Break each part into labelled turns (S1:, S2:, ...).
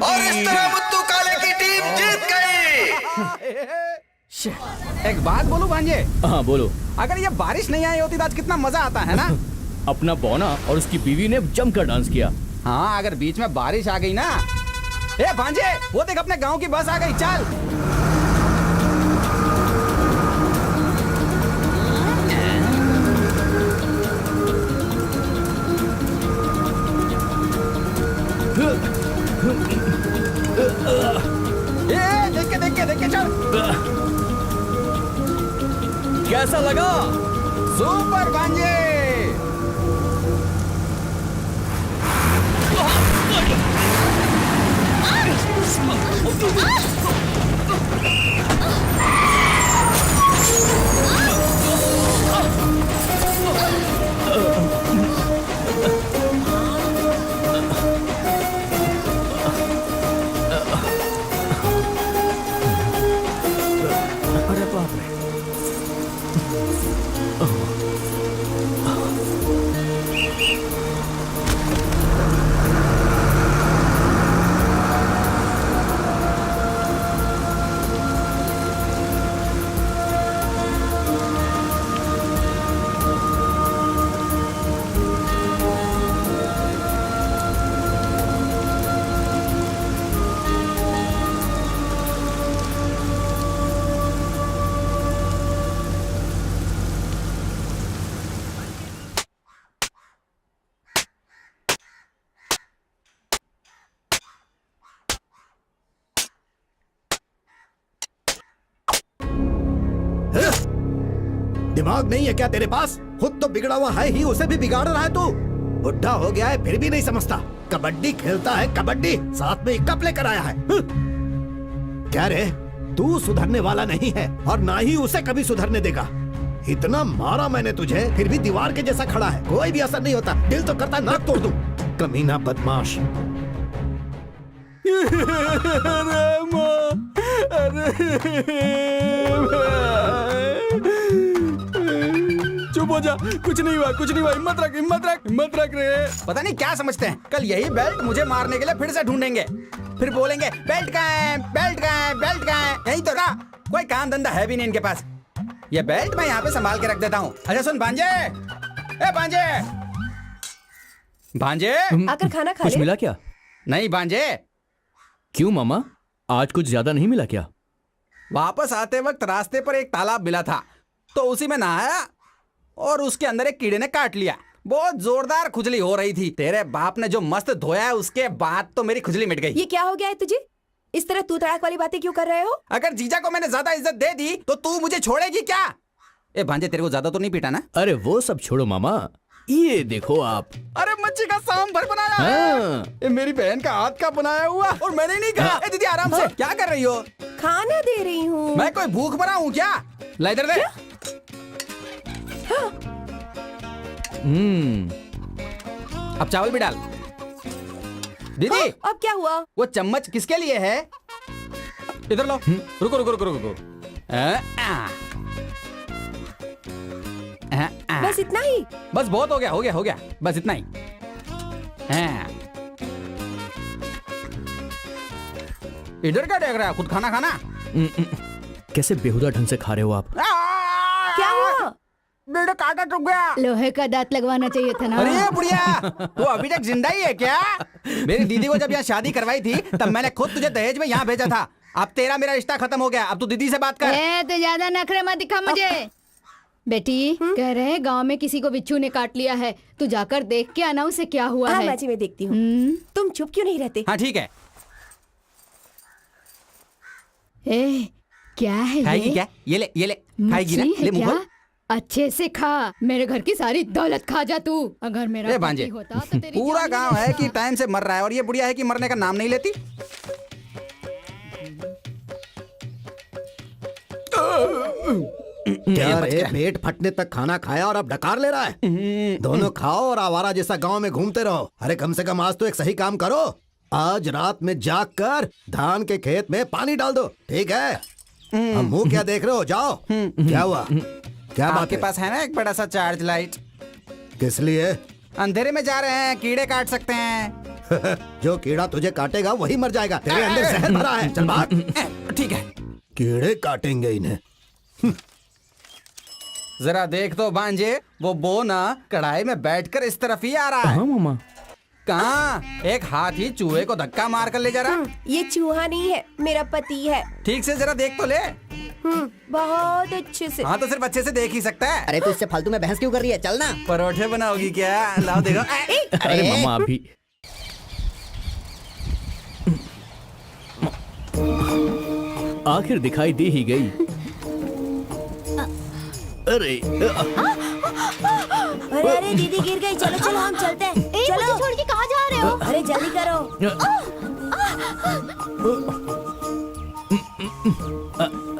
S1: और इस तरह मुत्तू काले की टीम जीत गई।
S2: एक बात बोलूं भांजे,
S3: हाँ बोलो।
S2: अगर ये बारिश नहीं आई होती तो आज कितना मजा आता है ना।
S3: अपना बौना और उसकी बीवी ने जमकर डांस किया।
S2: हाँ, अगर बीच में बारिश आ गई ना। ए भांजे, वो देख अपने गांव की बस आ गई, चल। देख के चल।
S3: कैसा लगा?
S2: सुपर भांजे।
S4: दिमाग नहीं है क्या तेरे पास? खुद तो बिगड़ा हुआ है ही, उसे भी बिगाड़ रहा है तू। बुढ़ा हो गया है फिर भी नहीं समझता। कबड्डी खेलता है, कबड्डी साथ में एक कप लेकर आया है। क्या रे, तू सुधरने वाला नहीं है और ना ही उसे कभी सुधरने देगा। इतना मारा मैंने तुझे, फिर भी दीवार के जैसा खड़ा है, कोई भी असर नहीं होता। दिल तो करता नाक तोड़ दूं। कमीना बदमाश।
S2: चुप हो जा, कुछ नहीं हुआ, कुछ नहीं हुआ। हिम्मत रख, हिम्मत रख, हिम्मत रख रे। पता नहीं क्या समझते हैं, कल यही बेल्ट मुझे मारने के लिए फिर से ढूंढेंगे। फिर बोलेंगे बेल्ट कहाँ है, बेल्ट कहाँ है, बेल्ट कहाँ है। यही तो रहा, कोई काम धंधा है भी नहीं इनके पास। ये बेल्ट मैं यहाँ पे संभाल के रख देता हूँ। अच्छा सुन भांजे, ए भांजे, भांजे
S5: आकर खाना खा
S3: कुछ
S5: ले।
S3: मिला क्या?
S2: नहीं भांजे।
S3: क्यों मामा, आज कुछ ज्यादा नहीं मिला क्या?
S2: वापस आते वक्त रास्ते पर एक तालाब मिला था, तो उसी में नहाया और उसके अंदर एक कीड़े ने काट लिया। बहुत जोरदार खुजली हो रही थी। तेरे बाप ने जो मस्त धोया है उसके बाद तो मेरी खुजली मिट गई।
S5: ये क्या हो गया है तुझे? इस तरह तू तड़ाक वाली बातें क्यों कर रहे हो?
S2: अगर जीजा को मैंने ज्यादा इज्जत दे दी तो तू मुझे छोड़ेगी क्या? ए भांजे, तेरे को ज्यादा तो नहीं पीटा ना?
S3: अरे वो सब छोड़ो मामा, ये देखो आप।
S2: अरे मच्छी का सांभर बनाया
S3: हाँ।
S2: है। मेरी बहन का हाथ का बनाया हुआ, और मैंने नहीं कहा। ए दीदी आराम से, क्या कर रही हो?
S5: खाना दे रही हूँ।
S2: मैं कोई भूख मरा हूँ क्या? ला इधर दे। अब चावल भी डाल। दीदी
S5: अब क्या हुआ?
S2: वो चम्मच किसके लिए है? इधर लो। रुको रुको रुको रुको।
S5: बस इतना ही?
S2: बस बहुत हो गया, हो गया, हो गया, बस इतना ही। इधर क्या देख रहा है? खुद खाना खाना।
S3: कैसे बेहुदा ढंग से खा रहे हो आप?
S5: क्या हुआ?
S2: मेरा कांटा टूट गया।
S6: लोहे का दांत लगवाना चाहिए था ना।
S2: अरे बुढ़िया, वो अभी तक जिंदा ही है क्या? मेरी दीदी को जब यहाँ शादी करवाई थी तब मैंने खुद तुझे दहेज में यहाँ भेजा था। अब तेरा मेरा रिश्ता खत्म हो गया, अब तू दीदी से बात कर।
S6: तो ज्यादा नखरे मत दिखा मुझे। बेटी कह रहे हैं गांव में किसी को बिच्छू ने काट लिया है, तू जाकर देख के आना उसे क्या हुआ
S5: हाँ
S6: है।
S5: माँ जी, मैं देखती हूँ। तुम चुप क्यों नहीं रहते?
S2: हाँ ठीक है।
S6: ए, क्या है
S2: खाएगी
S6: ये?
S2: क्या? ये ले, ये ले। खाएगी ना?
S6: मछली है
S2: ले मुंह
S6: क्या?
S2: खोल।
S6: अच्छे से खा, मेरे घर की सारी दौलत खा जा तू। अगर मेरा
S2: ए भांजे,
S6: पति होता तो तेरी
S2: पूरा
S6: जान
S2: गांव
S6: ही
S2: है
S6: लेता।
S2: कि टाइम से मर रहा है और ये बुढ़िया है कि मरने का नाम नहीं लेती।
S4: क्या रे, पेट फटने तक खाना खाया और अब डकार ले रहा है? दोनों खाओ और आवारा जैसा गांव में घूमते रहो। अरे कम से कम आज तो एक सही काम करो। आज रात में जाग कर धान के खेत में पानी डाल दो, ठीक है? अब मुंह क्या देख रहे हो, जाओ। क्या हुआ, क्या बात
S2: आपके
S4: है?
S2: पास है ना एक बड़ा सा चार्ज लाइट?
S4: किस लिए?
S2: अंधेरे में जा रहे हैं, कीड़े काट सकते हैं।
S4: जो कीड़ा तुझे काटेगा वही मर जाएगा, तेरे अंदर जहर भरा है। चल भाग।
S2: ठीक है,
S4: कीड़े काटेंगे इन्हें।
S2: जरा देख तो भांजे, वो बोना कढ़ाई में बैठकर इस तरफ ही आ रहा है।
S3: हाँ मामा।
S2: कहाँ? एक हाथी चूहे को धक्का मार कर ले जा रहा।
S5: ये चूहा नहीं है, मेरा पति है।
S2: ठीक से जरा देख तो ले।
S5: बहुत अच्छे से।
S2: हाँ तो सिर्फ अच्छे से देख ही सकता है।
S7: अरे तू इससे फालतू में बहस क्यों कर रही है, चल ना।
S2: परोठे बनाओगी क्या? लाओ देखो।
S3: अरे मामा अभी आखिर दिखाई दे ही गई। अरे
S5: अरे अरे दीदी गिर गई, चलो चलो हम चलते हैं। चलो
S6: छोड़ के कहाँ जा रहे हो?
S5: अरे जल्दी करो।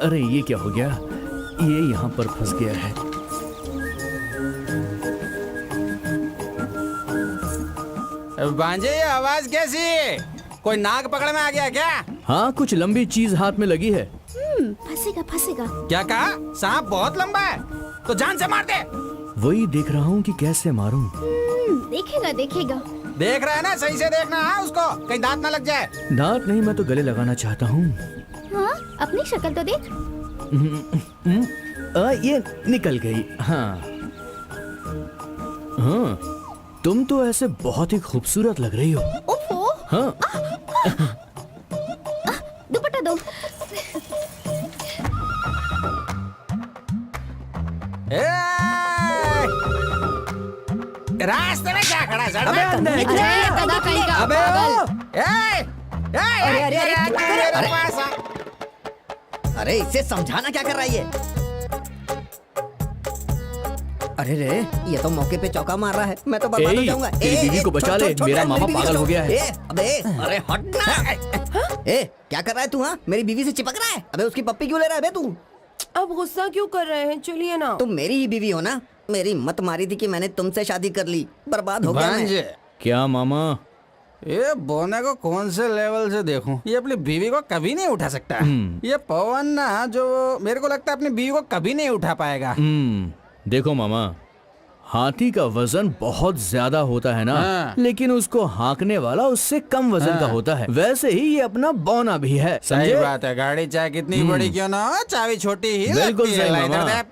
S3: अरे ये क्या हो गया, ये यहाँ पर फंस गया है।
S2: भांजे ये आवाज कैसी? कोई नाग पकड़ में आ गया क्या?
S3: हाँ कुछ लंबी चीज हाथ में लगी है।
S6: फंसेगा फंसेगा।
S2: क्या कहा? सांप बहुत लंबा है तो जान से मार दे।
S3: वही देख रहा हूँ कि कैसे मारूं।
S6: देखेगा देखेगा।
S2: देख रहा है ना, सही से देखना है उसको, कहीं दांत ना लग जाए।
S3: दांत नहीं, मैं तो गले लगाना चाहता हूँ।
S6: हाँ अपनी शक्ल तो देख।
S3: ये निकल गई। हाँ हाँ, तुम तो ऐसे बहुत ही खूबसूरत लग रही हो।
S6: ओफो।
S3: हाँ
S6: दुपट्टा दो।
S2: रास्ते में क्या खड़ा है? सड़क
S3: अबे अंदर।
S6: अरे गधा कहीं का
S2: अबे
S6: पागल।
S5: अरे अरे अरे
S2: मेरे पास आ।
S7: अरे इसे समझाना क्या कर रही है? अरे रे, ये तो मौके पे चौका मार रहा है, मैं तो बर्बाद हो
S3: ए,
S7: जाऊंगा।
S3: तेरी बीवी को बचा ले, मेरा मामा पागल हो गया है।
S7: अबे अरे हट ना। ए क्या कर रहा है तू? हाँ मेरी बीवी से चिपक रहा है। अबे उसकी पप्पी क्यों ले रहा है बे तू?
S5: अब गुस्सा क्यों कर रहे हैं, चलिए ना।
S7: तुम मेरी ही बीवी हो ना। मेरी मत मारी थी कि मैंने तुमसे शादी कर ली, बर्बाद हो गया मैं।
S2: भांजे,
S3: क्या मामा?
S2: ये बोने को कौन से लेवल से देखूं? ये अपनी बीवी को कभी नहीं उठा सकता। ये पवन ना, जो मेरे को लगता है अपनी बीवी को कभी नहीं उठा पाएगा।
S3: देखो मामा, हाथी का वजन बहुत ज्यादा होता है ना,
S2: हाँ।
S3: लेकिन उसको हाँकने वाला उससे कम वजन का होता है। वैसे ही ये अपना बौना भी है,
S2: सही
S3: समझे?
S2: बात है, गाड़ी चाहे कितनी बड़ी क्यों ना हो, चाबी छोटी ही
S3: बिल्कुल
S2: लगती है।
S3: सही
S2: ला इधर
S3: मामा।
S2: दे।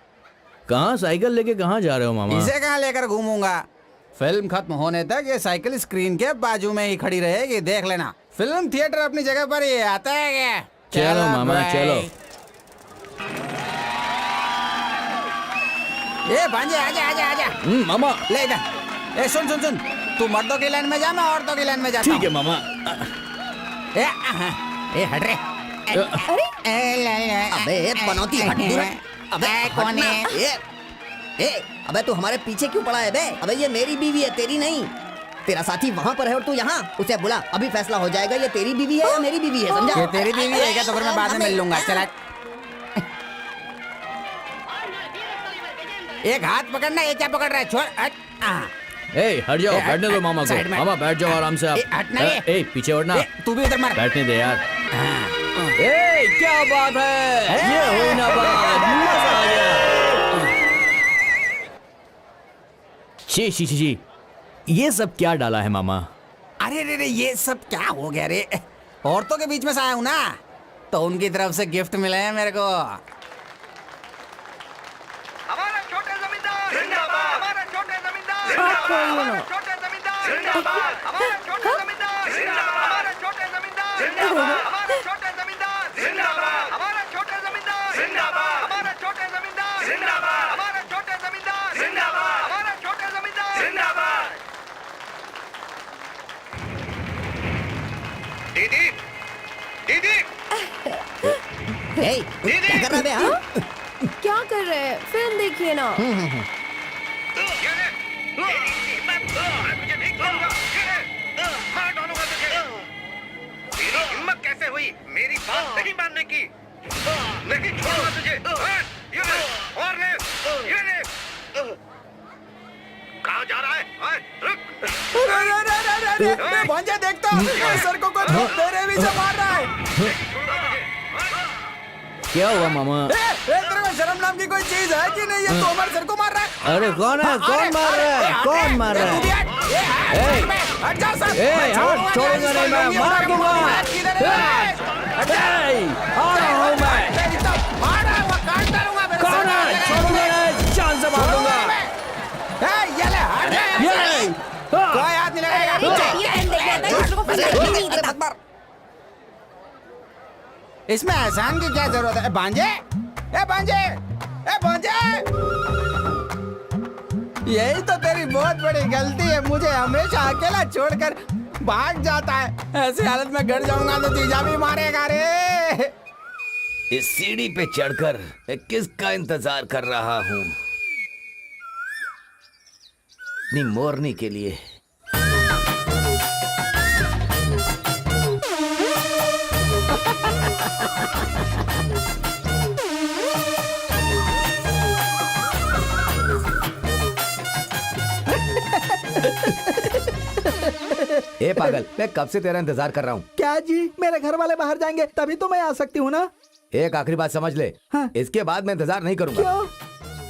S3: कहाँ साइकिल लेके कहाँ जा रहे हो मामा?
S2: इसे कहाँ लेकर घूमूंगा? फिल्म खत्म होने तक ये साइकिल स्क्रीन के बाजू में ही खड़ी रहेगी, देख लेना। फिल्म थिएटर अपनी जगह पर ही आता है क्या?
S3: चलो मामा
S2: भाई।
S3: चलो।
S2: ए भांजे आजा आजा आजा।
S3: मामा
S2: ले इधर। ए सुन सुन सुन, तू मर्दों की लाइन में जा, मैं औरतों की लाइन में जाता
S3: ठीक है मामा।
S2: ए हट रे।
S7: अबे बनौती हट दूर। अबे
S2: कौन है?
S7: अबे तू हमारे पीछे क्यों पड़ा है बे? अबे ये मेरी बीवी है, तेरी नहीं। तेरा साथी वहाँ पर है और तू यहाँ। उसे बुला, अभी फैसला हो जाएगा ये तेरी बीवी है या मेरी बीवी है, समझा?
S2: ये तेरी बीवी है क्या? तो फिर मैं बाद में मिल लूंगा। चला। एक हाथ पकड़ना, ये क्या पकड़ रहा है? छोड़।
S3: ए हट जाओ, बैठने दो मामा
S2: साइड
S3: को।
S2: में।
S3: मामा बैठ जाओ आराम से आप।
S2: हटना ये।
S3: ए पीछे हटना।
S2: तू भी उधर मार।
S3: बैठने दे यार। ए क्या बात है, ये हुई ना बात, मजा आ गया। शी शी शी शी, ये सब क्या डाला है मामा?
S2: अरे रे रे, ये सब क्या हो गया रे? औरतों के बीच में से आया हूं ना, तो उनकी तरफ से गिफ्ट मिले हैं मेरे को।
S1: हमारा छोटे जमींदार जिंदाबाद, हमारा छोटे जमींदार जिंदाबाद, हमारा छोटे जमींदार जिंदाबाद, हमारा छोटे जमींदार जिंदाबाद, हमारा छोटे जमींदार जिंदाबाद, हमारा छोटे जमींदार जिंदाबाद, हमारा छोटे जमींदार जिंदाबाद, हमारा छोटे जमींदार जिंदाबाद, हमारा छोटे जमींदार जिंदाबाद, हमारा छोटे जमींदार जिंदाबाद। दीदी दीदी
S7: क्या कर रहा है बे? हाँ?
S5: क्या कर रहे हैं? फिल्म देखिए ना।
S1: हिम्मत कैसे हुई मेरी बात नहीं मानने की? नहीं छोड़ूंगा तुझे। ये ले, और ले, ये ले। कहाँ जा रहा है? रुक।
S2: रे भांजे देख तो सर को कोई तेरे भी से मार रहा है।
S3: क्या हुआ मामा?
S2: तेरे में शर्म नाम की कोई चीज है कि नहीं? ये तो हमारे सर को मार रहा है।
S3: अरे कौन है? कौन मार रहा है? कौन मार रहा
S2: तू भी
S3: है?
S2: हट जा सर।
S3: हाथ छोड़ूंगा नहीं मैं, मार दूंगा। आ रहा हूँ मैं। कौन है? छोड़ूंगा नहीं, जान से मार दूंगा।
S2: ये ले हट जा यहाँ से। कोई हाथ नहीं लगाएगा।
S5: अरे चाहिए हम देख रहे थे दूसरों को फंसाने नहीं देता।
S2: इसमें एहसान की क्या जरूरत है? भांजे, ए भांजे, ए भांजे। यही तो तेरी बहुत बड़ी गलती है, मुझे हमेशा अकेला छोड़कर भाग जाता है। ऐसी हालत में घर जाऊंगा तो जीजा भी मारेगा रे।
S7: इस सीढ़ी पे चढ़कर मैं किसका इंतजार कर रहा हूँ? अपनी मोरनी के लिए। ए पागल, मैं कब से तेरा इंतजार कर रहा हूँ।
S2: क्या जी, मेरे घर वाले बाहर जाएंगे तभी तो मैं आ सकती हूँ ना।
S7: एक आखिरी बात समझ ले।
S2: हाँ।
S7: इसके बाद मैं इंतजार नहीं करूंगा।
S2: क्यों?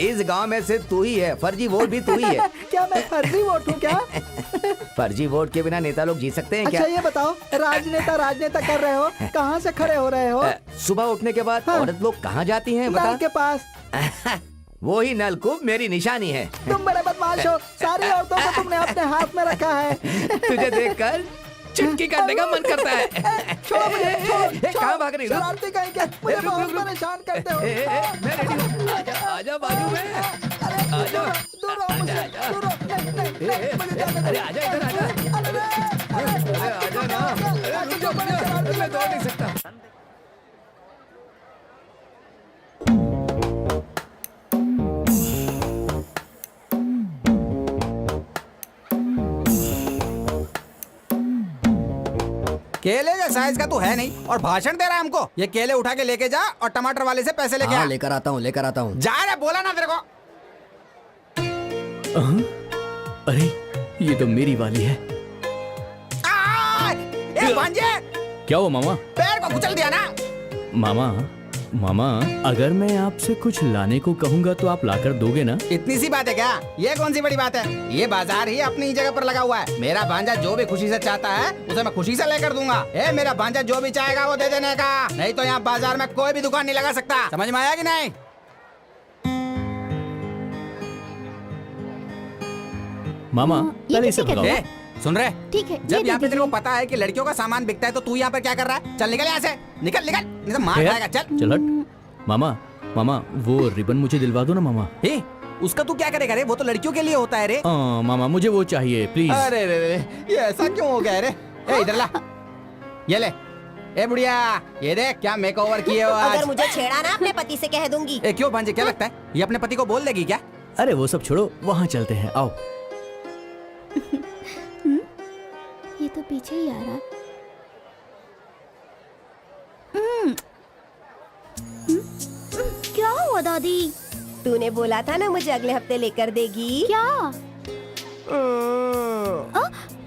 S7: इस गांव में से तू ही है, फर्जी वोट भी तू ही है।
S2: क्या मैं फर्जी वोट हूँ क्या?
S7: फर्जी वोट के बिना नेता लोग जी सकते हैं क्या?
S2: अच्छा ये बताओ, राजनेता कर रहे हो, कहाँ से खड़े हो रहे हो?
S7: सुबह उठने के बाद
S2: हाँ।
S7: औरत लोग कहाँ जाती हैं
S2: नल
S7: बता?
S2: के पास।
S7: वो ही नलकूप मेरी निशानी है।
S2: तुम बड़े बदमाश हो, सारी औरतों को तुमने अपने हाथ में रखा है।
S7: तुझे देखकर चुटकी करने का मन करता है।
S2: छोड़ो मुझे, छोड़ो।
S7: कहाँ भाग रही हो?
S2: शरारती कहीं के, मुझे
S7: रुक,
S2: बहुत
S7: रुक, रुक।
S2: परेशान करते हो।
S7: मैं रेडी हूँ। आजा बाजू में।
S2: अरे
S7: आजा।
S2: दूर रहो मुझसे, दूर रहो। नहीं, मुझे जाने दो।
S7: अरे आजा इधर आजा। अरे आजा ना। अरे रुक जा, मैं दौड़ नहीं सकता।
S2: केले के साइज का तू है नहीं और भाषण दे रहा है हमको। ये केले उठा के लेके जा और टमाटर वाले से पैसे लेके आ।
S7: लेकर आता हूँ, लेकर आता हूँ।
S2: जा रे, बोला ना तेरे को।
S3: अरे ये तो मेरी वाली है।
S2: ए भांजे,
S3: क्या हुआ मामा?
S2: पैर को कुचल दिया ना।
S3: मामा अगर मैं आपसे कुछ लाने को कहूँगा तो आप लाकर दोगे ना?
S2: इतनी सी बात है क्या? ये कौन सी बड़ी बात है? ये बाजार ही अपनी जगह पर लगा हुआ है। मेरा भांजा जो भी खुशी से चाहता है उसे मैं खुशी से लेकर दूंगा। ए मेरा भांजा जो भी चाहेगा वो दे देने का, नहीं तो यहाँ बाजार में कोई भी दुकान नहीं लगा सकता। समझ में आया कि नहीं?
S3: मामा
S6: ये
S3: पहले इसे
S6: कैसे
S3: भगाओ।
S2: ए, सुन रहे?
S6: ठीक है,
S2: जब
S6: ये
S2: यहाँ
S6: दे
S2: पे तेरे को
S6: दीजिए।
S2: पता है कि लड़कियों का सामान बिकता है तो तू यहाँ पर क्या कर रहा है? चल निकल यहाँ से, निकल निकल, नहीं तो मार खाएगा। चल
S3: चल हट। मामा वो रिबन मुझे दिलवा दो ना मामा।
S2: ए, उसका तू क्या करेगा रे? वो तो लड़कियों के लिए होता है रे।
S3: मामा मुझे वो चाहिए प्लीज।
S2: अरे रे, ये ऐसा क्यों हो गया रे? ए इधर ला, ये ले। ए बुढ़िया, ये देख क्या मेकओवर किए हो
S5: अगर
S2: आज।
S5: मुझे छेड़ा ना अपने पति से कह दूंगी।
S2: ए क्यों भांजे, क्या लगता है ये अपने पति को बोल देगी क्या?
S3: अरे वो सब छोड़ो, वहाँ चलते हैं, आओ।
S6: ये तो पीछे ही आ रहा है। क्या हुआ दादी?
S5: तूने बोला था ना मुझे अगले हफ्ते लेकर देगी।
S6: क्या?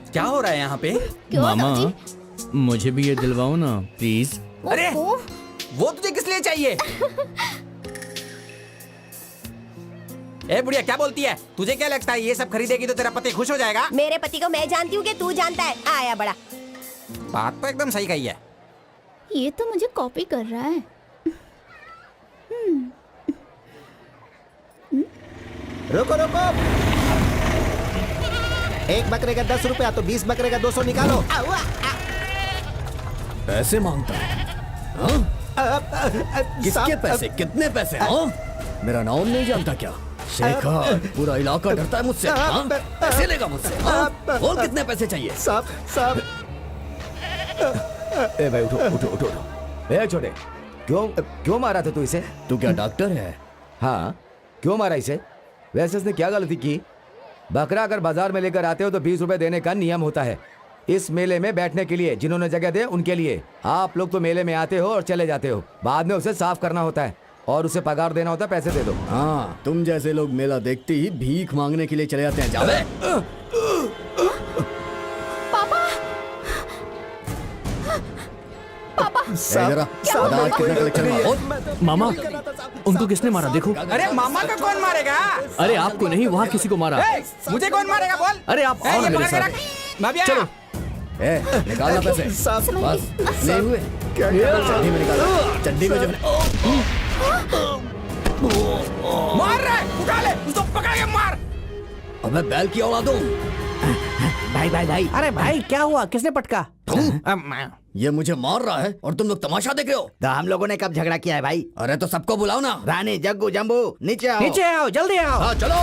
S2: क्या हो रहा है यहाँ पे?
S6: क्यों
S3: मामा
S6: दादी?
S3: मुझे भी ये दिलवाओ ना प्लीज।
S2: अरे
S6: ओह,
S2: वो तुझे किस लिए चाहिए? ए बुढ़िया, क्या बोलती है? तुझे क्या लगता है ये सब खरीदेगी तो तेरा पति खुश हो जाएगा?
S5: मेरे पति को मैं जानती हूँ कि तू जानता है। आया बड़ा।
S2: बात तो एकदम सही कही है।
S6: ये तो मुझे कॉपी कर रहा है।
S4: रुको रुको, एक बकरे का 10 रुपया तो 20 बकरे का 200 निकालो।
S7: पैसे मांगता है? किसके पैसे? कितने पैसे? मेरा नाम नहीं जानता क्या? शेखर, पूरा इलाका डरता है मुझसे। पैसे लेगा मुझसे? और कितने पैसे चाहिए?
S4: सब
S7: ए भाई उठो उठो उठो उठो। ए छोटे, क्यों मारा था तू इसे? तू क्या डॉक्टर है? हाँ, क्यों मारा इसे? वैसे इसने क्या गलती की? बकरा अगर बाजार में लेकर आते हो तो 20 रुपए देने का नियम होता है। इस मेले में बैठने के लिए जिन्होंने जगह दे उनके लिए। आप लोग तो मेले में आते हो और चले जाते हो, बाद में उसे साफ करना होता है और उसे पगार देना होता है। पैसे दे दो।
S8: हाँ, तुम जैसे लोग मेला देखते ही भीख मांगने के लिए चले जाते हैं। जाओ।
S6: पापा
S8: जरा दादाज कितना कलेक्शन मारो।
S3: मामा उनको किसने मारा देखो।
S2: अरे मामा को कौन मारेगा?
S3: अरे आपको नहीं, वहाँ किसी को मारा।
S2: ए, मुझे कौन मारेगा बोल?
S3: अरे आप
S2: ए,
S3: आओ
S2: ये
S3: मेरे
S2: पकड़ के
S3: साथ।
S2: रख। मैं भी
S3: चलो।
S2: आया।
S7: निकालना पैसे बस नहीं हुए चड्डी में निकालो, चड्डी में जो
S2: मार रहा है, उठा ले उसको, पकड़ के मार।
S7: अबे बैल की औलाद हूँ।
S2: भाई अरे भाई क्या हुआ, किसने पटका?
S7: ये मुझे मार रहा है और तुम लोग तमाशा देख रहे हो।
S2: तो हम लोगों ने कब झगड़ा किया है भाई?
S7: अरे तो सबको बुलाओ ना।
S2: रानी जग्गू जम्बू नीचे आओ, नीचे आओ, जल्दी आओ।
S7: हाँ चलो।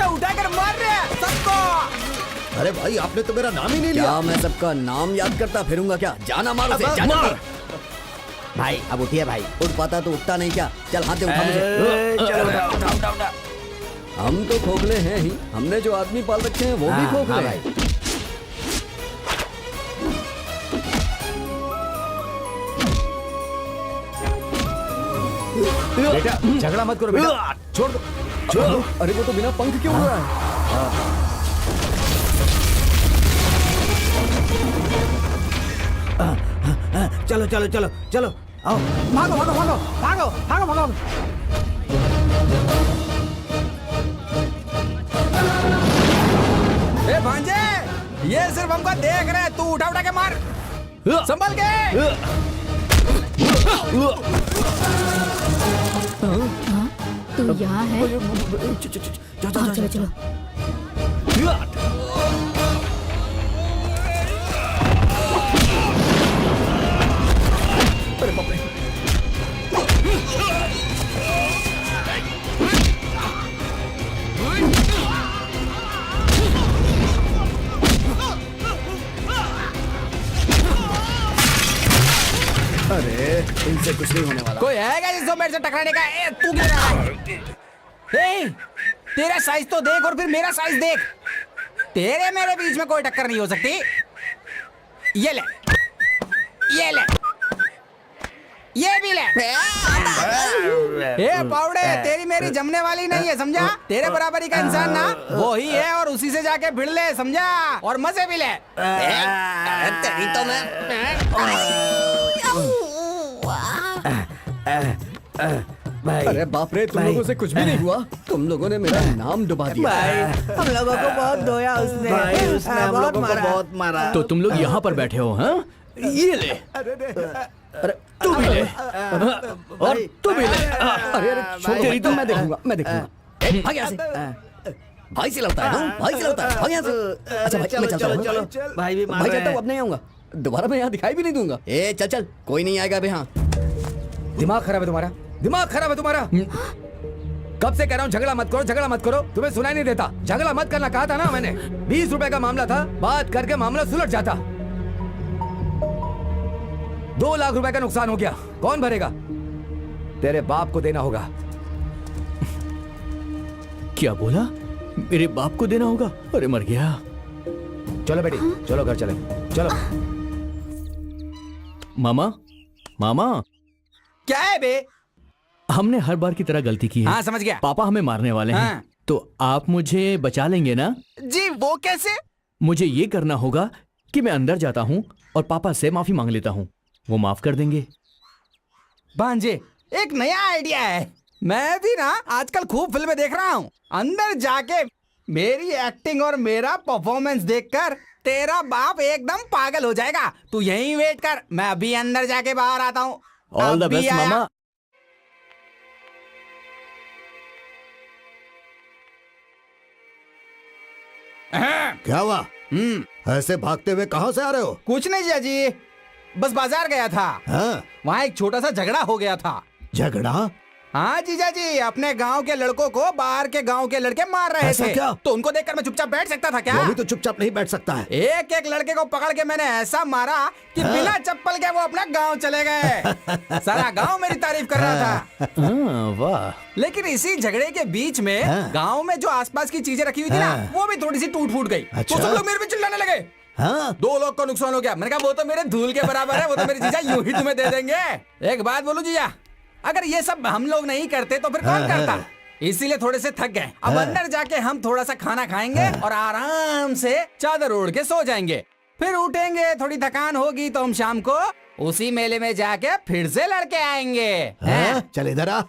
S2: उठा कर मार रहे हैं सबको।
S4: अरे भाई आपने तो मेरा नाम ही नहीं लिया।
S7: क्या मैं सबका नाम याद करता फिरूंगा क्या? जाना मार उसे, जाना मार।
S2: भाई अब उठिए भाई।
S7: उठ पाता तो उठता नहीं क्या? चल हाथ दे, उठा मुझे।
S2: चलो उठा।
S7: हम तो खोखले हैं ही, हमने जो आदमी पाल रखे हैं वो भी खोखले हैं। बेटा झगड़ा मत करो बेटा, छोड़ दो, छोड़ दो। अरे वो तो बिना पंख क्यों उड़ रहा है?
S2: चलो चलो चलो चलो, आओ, भागो भागो भागो भागो भागो भागो। ए भांजे, ये सिर्फ हमको देख रहे हैं, तू उठा उठा के मार, संभल के।
S6: तू यहाँ है? चलो चलो।
S7: अरे इनसे कुछ नहीं होने वाला।
S2: कोई है क्या जिसको मेरे से टकराने का? ए, तू गिर रहा है। ए, तेरा साइज तो देख और फिर मेरा साइज देख। तेरे मेरे बीच में कोई टक्कर नहीं हो सकती। ये ले, ये ले, ये भी ले। ए पाउडे, तेरी मेरी जमने वाली नहीं है, समझा? तेरे बराबरी का इंसान ना वो ही है, और उसी से जाके भिड़ ले, समझा? और मजे भी ले।
S7: तेरी तो मैं अरे बाप रे, तुम लोगों से कुछ भी नहीं हुआ। तुम लोगों ने मेरा नाम डुबा दिया।
S2: हम लोगों को बहुत धोया उसने। उसने हम लोगों को बहुत मारा।
S3: तो तुम लोग यहाँ पर बैठे हो? हाँ, ये ले।
S7: अरे
S3: तू भी ले, और तू भी ले।
S7: अरे अरे छोड़, तेरी तो मैं देखूंगा, मैं देखूंगा। भाग यहाँ से। भाई से लड़ता है, हाँ? भाई से लड़ता है, भाग यहाँ से। अच्छा भाई, मैं चलता हूँ।
S2: चलो भाई भी
S7: भाई कहता हूँ अब नहीं आऊंगा, दोबारा मैं यहाँ दिखाई भी नहीं दूंगा। ए चल चल, कोई नहीं आएगा अभी। हाँ दिमाग खराब है तुम्हारा, दिमाग खराब है तुम्हारा। कब से कह रहा हूँ झगड़ा मत करो, झगड़ा मत करो, तुम्हें सुनाई नहीं देता? झगड़ा मत करना कहा था ना मैंने। 20 रुपए का मामला था, बात करके मामला सुलझ जाता। 2 लाख रुपए का नुकसान हो गया, कौन भरेगा? तेरे बाप को देना होगा।
S3: क्या बोला? मेरे बाप को देना होगा? अरे मर गया।
S7: चलो बेटी, चलो घर चले, चलो।
S3: मामा, मामा,
S2: क्या है बे?
S3: हमने हर बार की तरह गलती की है।
S2: हाँ समझ गया।
S3: पापा हमें मारने वाले हैं।
S2: हाँ।
S3: तो आप मुझे बचा लेंगे ना?
S2: जी वो कैसे?
S3: मुझे ये करना होगा कि मैं अंदर जाता हूँ और पापा से माफी मांग लेता हूँ, वो माफ कर देंगे।
S2: भांजे, एक नया आइडिया है। मैं भी ना आजकल खूब फिल्में देख रहा हूँ। अंदर जाके मेरी एक्टिंग और मेरा परफॉर्मेंस देखकर तेरा बाप एकदम पागल हो जाएगा। तू यहीं वेट कर, मैं अभी अंदर जाके बाहर आता हूँ।
S3: ऑल द
S2: अभी
S3: बेस्ट
S2: आया।
S3: मामा।
S4: क्या हुआ? ऐसे भागते हुए कहाँ से आ रहे हो?
S2: कुछ नहीं जिया जी, बस बाजार गया था।
S4: हाँ?
S2: वहाँ एक छोटा सा झगड़ा हो गया था।
S4: झगड़ा?
S2: हाँ जीजा जी, अपने गांव के लड़कों को बाहर के गांव के लड़के मार रहे
S4: ऐसा
S2: थे।
S4: क्या?
S2: तो उनको देखकर मैं चुपचाप बैठ सकता था क्या?
S4: वो भी तो चुपचाप नहीं बैठ सकता है।
S2: एक एक लड़के को पकड़ के मैंने ऐसा मारा कि बिना चप्पल के वो अपना गांव चले गए। सारा गांव मेरी तारीफ कर रहा था।
S3: हाँ, वाह।
S2: लेकिन इसी झगड़े के बीच में गांव में जो आसपास की चीजें रखी हुई थी ना, वो भी थोड़ी सी टूट फूट गई।
S4: अच्छा?
S2: तो सब लोग मेरे पे चिल्लाने लगे।
S4: हाँ?
S2: 2 लोग को नुकसान हो गया। मैंने कहा वो तो मेरे धूल के बराबर है, वो तो मेरी जीजा यूं ही तुम्हें दे देंगे। एक बात बोलूं जीजा, अगर ये सब हम लोग नहीं करते तो फिर कौन करता? इसीलिए थोड़े से थक गए। अब अंदर जाके हम थोड़ा सा खाना खाएंगे और आराम से चादर ओढ़ के सो जाएंगे। फिर उठेंगे, थोड़ी थकान होगी तो हम शाम को उसी मेले में जाके फिर से लड़के आएंगे।
S4: हैं? चल इधर आ।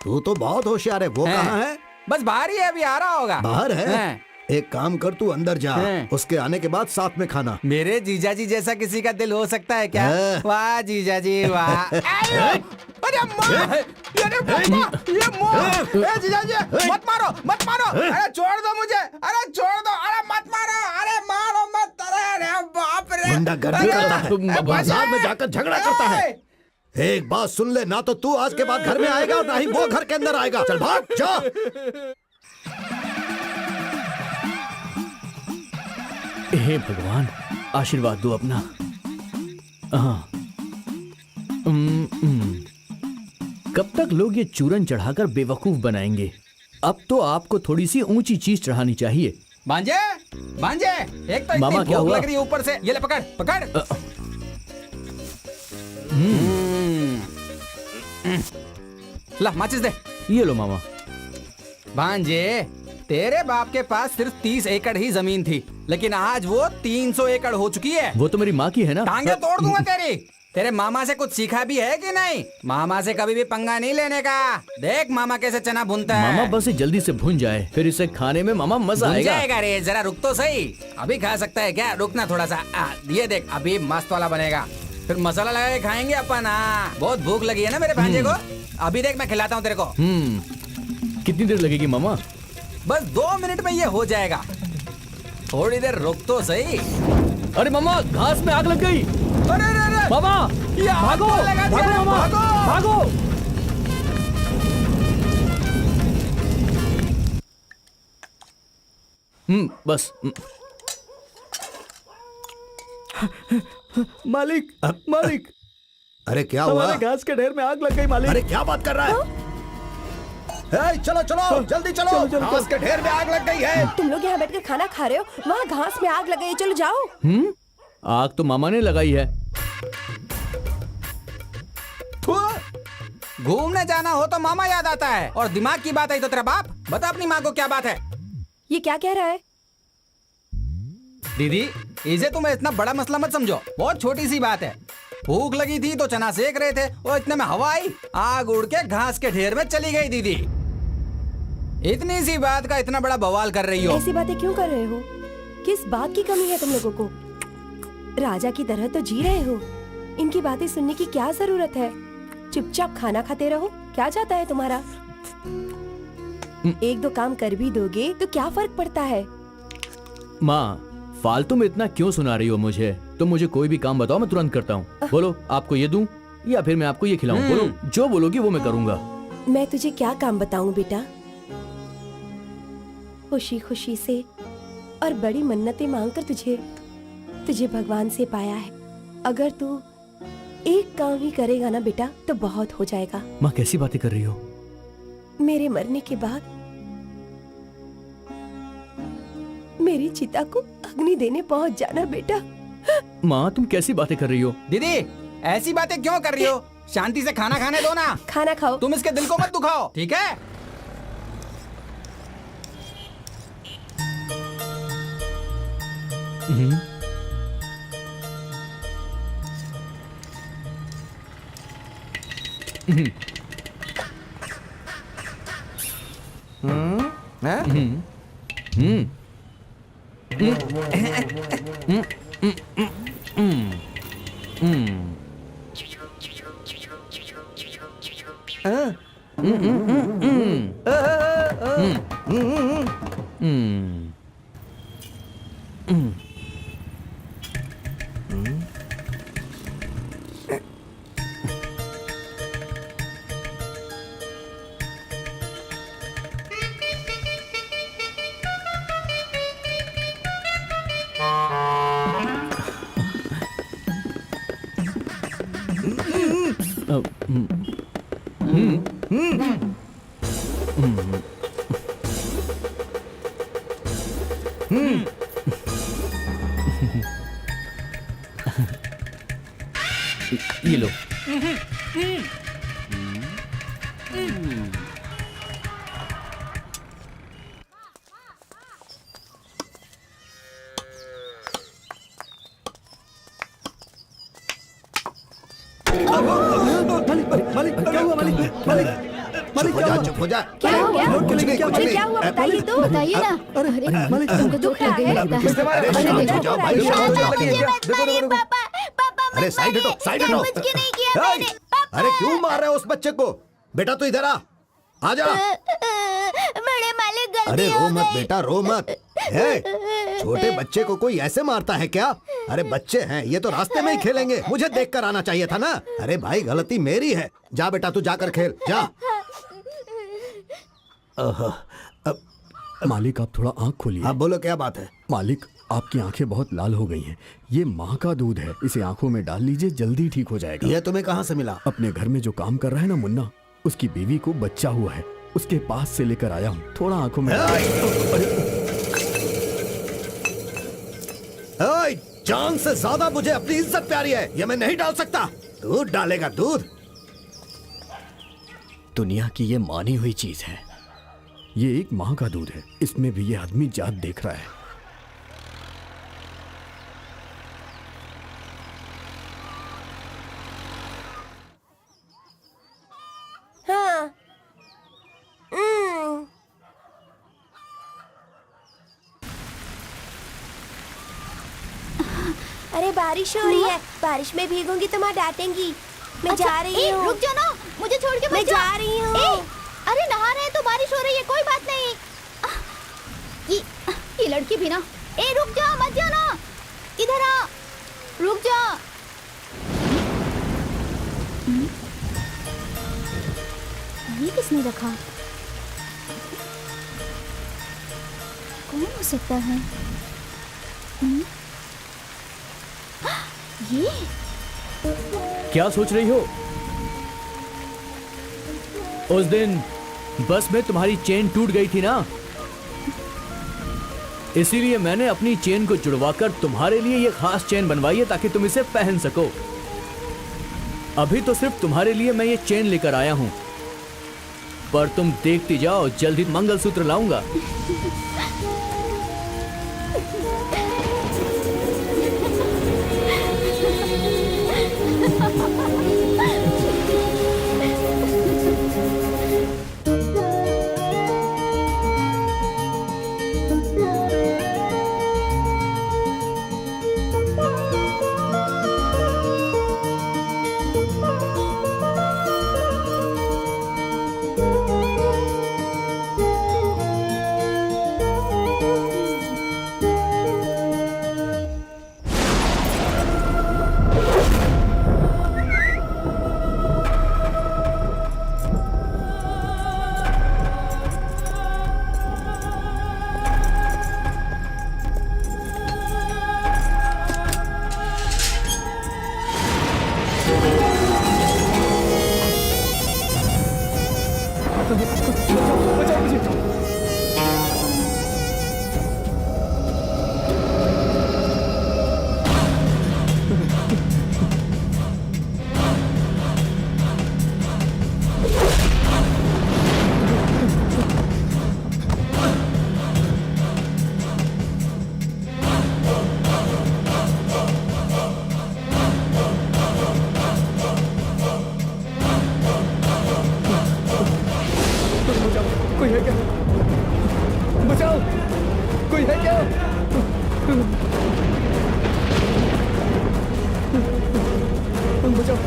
S4: तू तो बहुत होशियार है। वो कहाँ है?
S2: बस बाहर ही है, अभी आ रहा होगा।
S4: बाहर है?
S2: हैं।
S4: एक काम कर, तू अंदर जा,
S2: हैं।
S4: उसके आने के बाद साथ में खाना।
S2: मेरे जीजा जी जैसा किसी का दिल हो सकता है क्या?
S4: हैं।
S2: वाह जीजा जी वाह। अरे माँ, अरे पापा, ये माँ, ए जीजा जी, मत मारो, मत मारो, अरे छोड़ दो मुझे, अरे छोड़ दो, अरे मत मारो, अरे मारो मत, अरे बाप रे।
S4: गुंडागर्दी करता है, बाजार में जाकर झगड़ा करता है। एक बात सुन ले, ना तो तू आज के बाद घर में आएगा और ना ही वो घर के अंदर आएगा। चल भाग जा।
S3: हे भगवान, आशीर्वाद दो अपना। हाँ। कब तक लोग ये चूरन चढ़ाकर बेवकूफ बनाएंगे? अब तो आपको थोड़ी सी ऊंची चीज चढ़ानी चाहिए।
S2: भांजे, भांजे, एक तो
S3: मामा,
S2: इतनी
S3: क्या
S2: भूख
S3: हुआ?
S2: लग रही है ऊपर से, ये ले पकड़, पकड़। ला माचिस दे।
S3: ये लो मामा।
S2: भांजे, तेरे बाप के पास सिर्फ 30 एकड़ ही जमीन थी, लेकिन आज वो 300 एकड़ हो चुकी है।
S3: वो तो मेरी माँ की है ना।
S2: टांगे तोड़ दूंगा तेरी। तेरे मामा से कुछ सीखा भी है कि नहीं? मामा से कभी भी पंगा नहीं लेने का। देख मामा कैसे चना भूनता है।
S3: मामा बस ये जल्दी से भुन जाए, फिर इसे खाने में मामा मजा
S2: भून
S3: आएगा।
S2: जाएगा रे, जरा रुक तो सही। अभी खा सकता है क्या? रुकना थोड़ा सा। ये देख, अभी मस्त वाला बनेगा, फिर मसाला लगा के खाएंगे अपन। बहुत भूख लगी है ना मेरे भांजे को। अभी देख मैं खिलाता हूँ तेरे को।
S3: कितनी देर लगेगी मामा?
S2: बस 2 मिनट में ये हो जाएगा। थोड़ी देर रुक तो सही।
S3: अरे मामा, घास में आग लग गई।
S2: अरे अरे अरे,
S3: मामा,
S2: ये आग
S3: भागो,
S2: तो लगा दिया,
S3: भागो मामा,
S2: भागो।
S3: भागो। बस। मालिक, मालिक,
S4: अरे क्या हुआ?
S3: हमारे घास के ढेर में आग लग गई मालिक।
S4: अरे क्या बात कर रहा है? ए, चलो चलो जल्दी चलो, घास के ढेर में आग लग गई है।
S5: तुम लोग यहाँ बैठकर खाना खा रहे हो, वहाँ घास में आग लग गई है, चलो जाओ।
S3: आग तो मामा ने लगाई है।
S2: घूमने जाना हो तो मामा याद आता है, और दिमाग की बात आई तो तेरा बाप। बता अपनी माँ को क्या बात है।
S5: ये क्या कह रहा है?
S2: दीदी, इसे तुम इतना बड़ा मसला मत समझो, बहुत छोटी सी बात है। भूख लगी थी तो चना सेक रहे थे, और इतने में हवा आई, आग उड़ के घास के ढेर में चली गई। दीदी, इतनी सी बात का इतना बड़ा बवाल कर रही हो।
S5: ऐसी बातें क्यों कर रहे हो? किस बात की कमी है तुम लोगों को? राजा की तरह तो जी रहे हो, इनकी बातें सुनने की क्या जरूरत है? चुपचाप खाना खाते रहो। क्या जाता है तुम्हारा? 1-2 काम कर भी दोगे तो क्या फर्क पड़ता है?
S3: माँ, फालतू में इतना क्यों सुना रही हो मुझे? तुम मुझे कोई भी काम बताओ, मैं तुरंत करता हूँ। बोलो, आपको ये दूं या फिर मैं आपको ये खिलाऊं? बोलो, जो बोलोगी वो मैं करूंगा।
S5: मैं तुझे क्या काम बताऊं बेटा? खुशी खुशी से और बड़ी मन्नतें मांगकर तुझे भगवान से पाया है। अगर तू एक काम ही करेगा ना बेटा तो बहुत हो जाएगा।
S3: माँ, कैसी बातें कर रही हो?
S5: मेरे मरने के बाद मेरी चिता को अग्नि देने पहुंच जाना बेटा।
S3: माँ, तुम कैसी बातें कर रही हो?
S2: दीदी, ऐसी बातें क्यों कर रही हो? शांति से खाना खाने दो ना।
S5: खाना खाओ।
S2: तुम इसके दिल को मत दुखाओ, ठीक है?
S3: ये लो।
S4: चुप हो जा, चुप हो जा।
S5: क्या हो गया?
S4: कुछ नहीं, कुछ
S5: अरे
S4: नहीं।
S5: क्या हुआ बताइए तो।
S6: बताइए ना। अरे तुमको चोट लग गई लगता है।
S4: अरे
S6: अरे
S4: शांत हो
S6: देखो,
S4: जाओ भाई, शांत हो जाओ।
S5: देखो पापा
S4: अरे साइड हटो, साइड हटो।
S5: कुछ नहीं किया
S4: ए,
S5: मैंने।
S4: अरे क्यों मार रहे हो उस बच्चे को? बेटा तू इधर आ जा।
S5: बड़े मालिक गलती
S4: अरे रो
S5: हो
S4: मत
S5: गई।
S4: बेटा, रो मत। छोटे बच्चे को कोई ऐसे मारता है क्या? अरे बच्चे हैं, ये तो रास्ते में ही खेलेंगे। मुझे देख कर आना चाहिए था ना। अरे भाई गलती मेरी है। जा बेटा तू जाकर खेल, जा।
S7: मालिक आप थोड़ा आंख खोलिए।
S4: अब बोलो क्या बात है?
S7: मालिक आपकी आंखें बहुत लाल हो गई हैं। ये माँ का दूध है, इसे आंखों में डाल लीजिए, जल्दी ठीक हो जाएगा।
S4: ये तुम्हें कहाँ से मिला?
S7: अपने घर में जो काम कर रहा है ना मुन्ना, उसकी बीवी को बच्चा हुआ है, उसके पास से लेकर आया हूँ। थोड़ा आंखों में
S4: ओए, जान से ज्यादा मुझे अपनी इज्जत प्यारी है, ये मैं नहीं डाल सकता। दूध डालेगा दूध।
S3: दुनिया की ये मानी हुई चीज है।
S7: ये एक माँ का दूध है, इसमें भी ये आदमी जात देख रहा है।
S5: हाँ। अरे बारिश हो रही है, बारिश में भीगूंगी तो माँ डांटेंगी। मैं जा रही हूँ।
S6: रुक जाओ ना, मुझे छोड़ के
S5: मैं
S6: मत जाओ।
S5: जा रही हूँ।
S6: अरे नहा रहे हैं तो बारिश हो रही है, कोई बात नहीं। ये लड़की भी ना। रुक जाओ, मत जाओ ना, इधर आ, रुक जाओ। ये किसने रखा? कौन हो सकता है? ये
S3: क्या सोच रही हो? उस दिन बस में तुम्हारी चेन टूट गई थी ना, इसीलिए मैंने अपनी चेन को जुड़वाकर तुम्हारे लिए ये खास चेन बनवाई है ताकि तुम इसे पहन सको। अभी तो सिर्फ तुम्हारे लिए मैं ये चेन लेकर आया हूं, पर तुम देखती जाओ, जल्दी मंगलसूत्र लाऊंगा।
S7: कोई है क्या? बचाओ, कोई है क्या? बचाओ।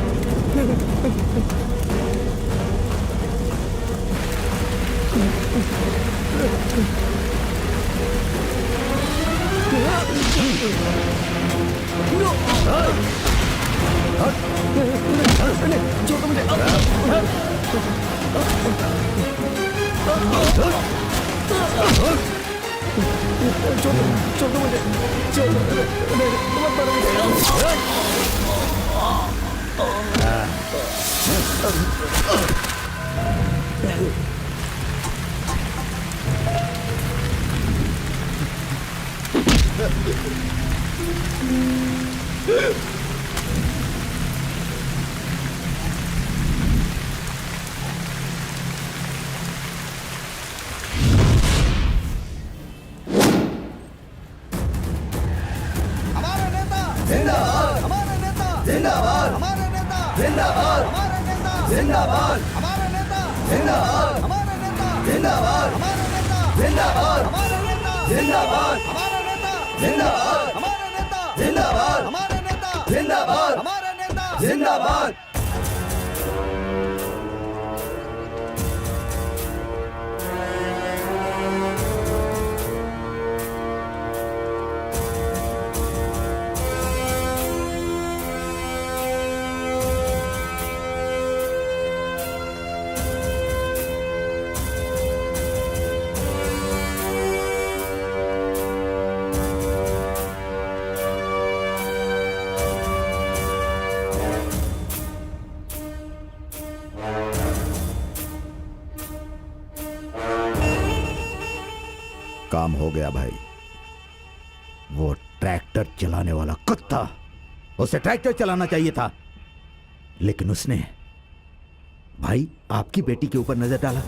S1: हमारे नेता जिंदाबाद, हमारे नेता जिंदाबाद, हमारे नेता जिंदाबाद, हमारे नेता जिंदाबाद, हमारे नेता
S4: जिंदाबाद हमारा नेता, जिंदाबाद हमारा नेता, जिंदाबाद हमारा नेता, जिंदाबाद हमारा नेता, जिंदाबाद हमारा नेता, जिंदाबाद हमारा नेता, जिंदाबाद हमारा नेता, जिंदाबाद। काम हो गया भाई। वो ट्रैक्टर चलाने वाला कुत्ता, उसे ट्रैक्टर चलाना चाहिए था, लेकिन उसने भाई आपकी बेटी के ऊपर नजर डाला।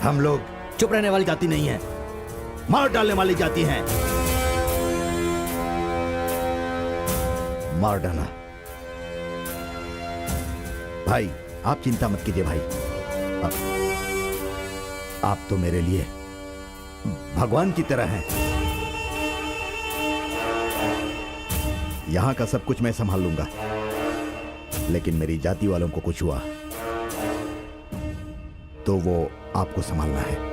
S4: हम लोग चुप रहने वाली जाति नहीं है, मार डालने वाली जाति है। मार डाला। भाई आप चिंता मत कीजिए भाई, आप तो मेरे लिए भगवान की तरह हैं। यहां का सब कुछ मैं संभाल लूंगा, लेकिन मेरी जाति वालों को कुछ हुआ तो वो आपको संभालना है।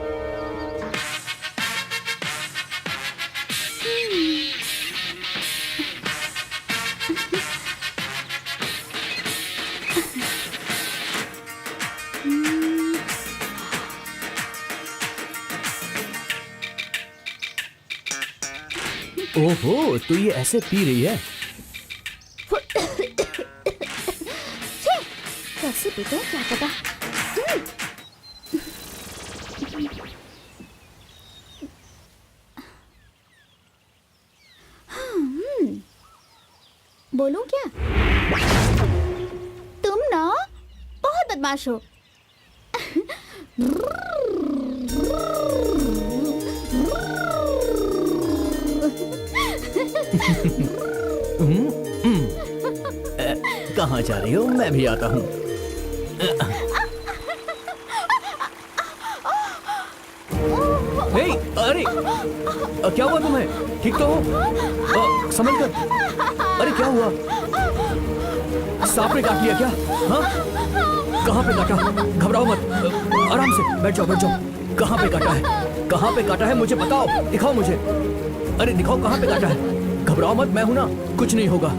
S3: ओहो, तो ये ऐसे पी रही है।
S6: कैसे पीते हैं क्या पता। बोलूं क्या? तुम ना बहुत बदमाश हो।
S3: कहाँ जा रही हो? मैं भी आता हूँ। अरे क्या हुआ तुम्हें? ठीक तो हो? समझ कर। अरे क्या हुआ? सांप ने काट लिया क्या? हाँ? कहाँ पे काटा? घबराओ मत, आराम से बैठ जाओ, बैठ जाओ। कहाँ पे काटा है? कहाँ पे काटा है मुझे बताओ, दिखाओ मुझे। अरे दिखाओ कहाँ पे काटा है। घबराओ मत, मैं हूं ना, कुछ नहीं होगा।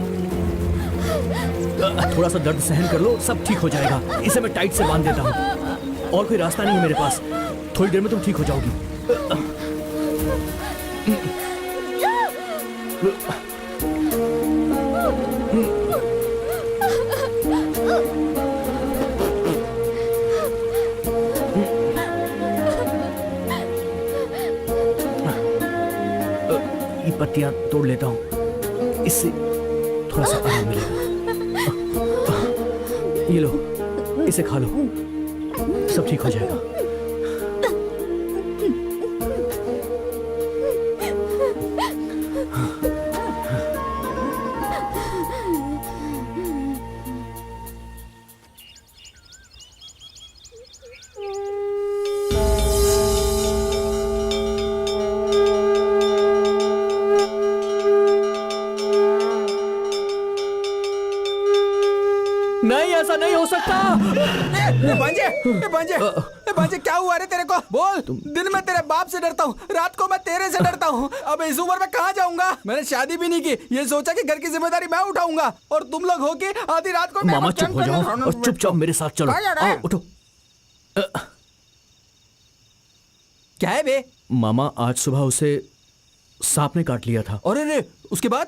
S3: थोड़ा सा दर्द सहन कर लो, सब ठीक हो जाएगा। इसे मैं टाइट से बांध देता हूँ, और कोई रास्ता नहीं है मेरे पास। थोड़ी देर में तुम ठीक हो जाओगी। ये पत्तियां तोड़ लेता हूँ, इससे थोड़ा सा आराम मिलेगा। ये लो, इसे खा लो, सब ठीक हो जाएगा। नहीं, ऐसा नहीं हो सकता।
S2: भांजे क्या हुआ रे तेरे को? बोल। दिन में तेरे बाप से डरता हूँ, रात को मैं तेरे से डरता हूँ। अब इस उम्र में कहाँ जाऊंगा? मैंने शादी भी नहीं की, ये सोचा कि घर की जिम्मेदारी मैं उठाऊंगा, और तुम लोग हो कि आधी रात को
S3: मामा चुप हो जाओ और चुपचाप मेरे साथ चलो। आओ उठो।
S2: क्या है बे?
S3: मामा आज सुबह उसे सांप ने काट लिया था।
S2: और रे उसके बाद?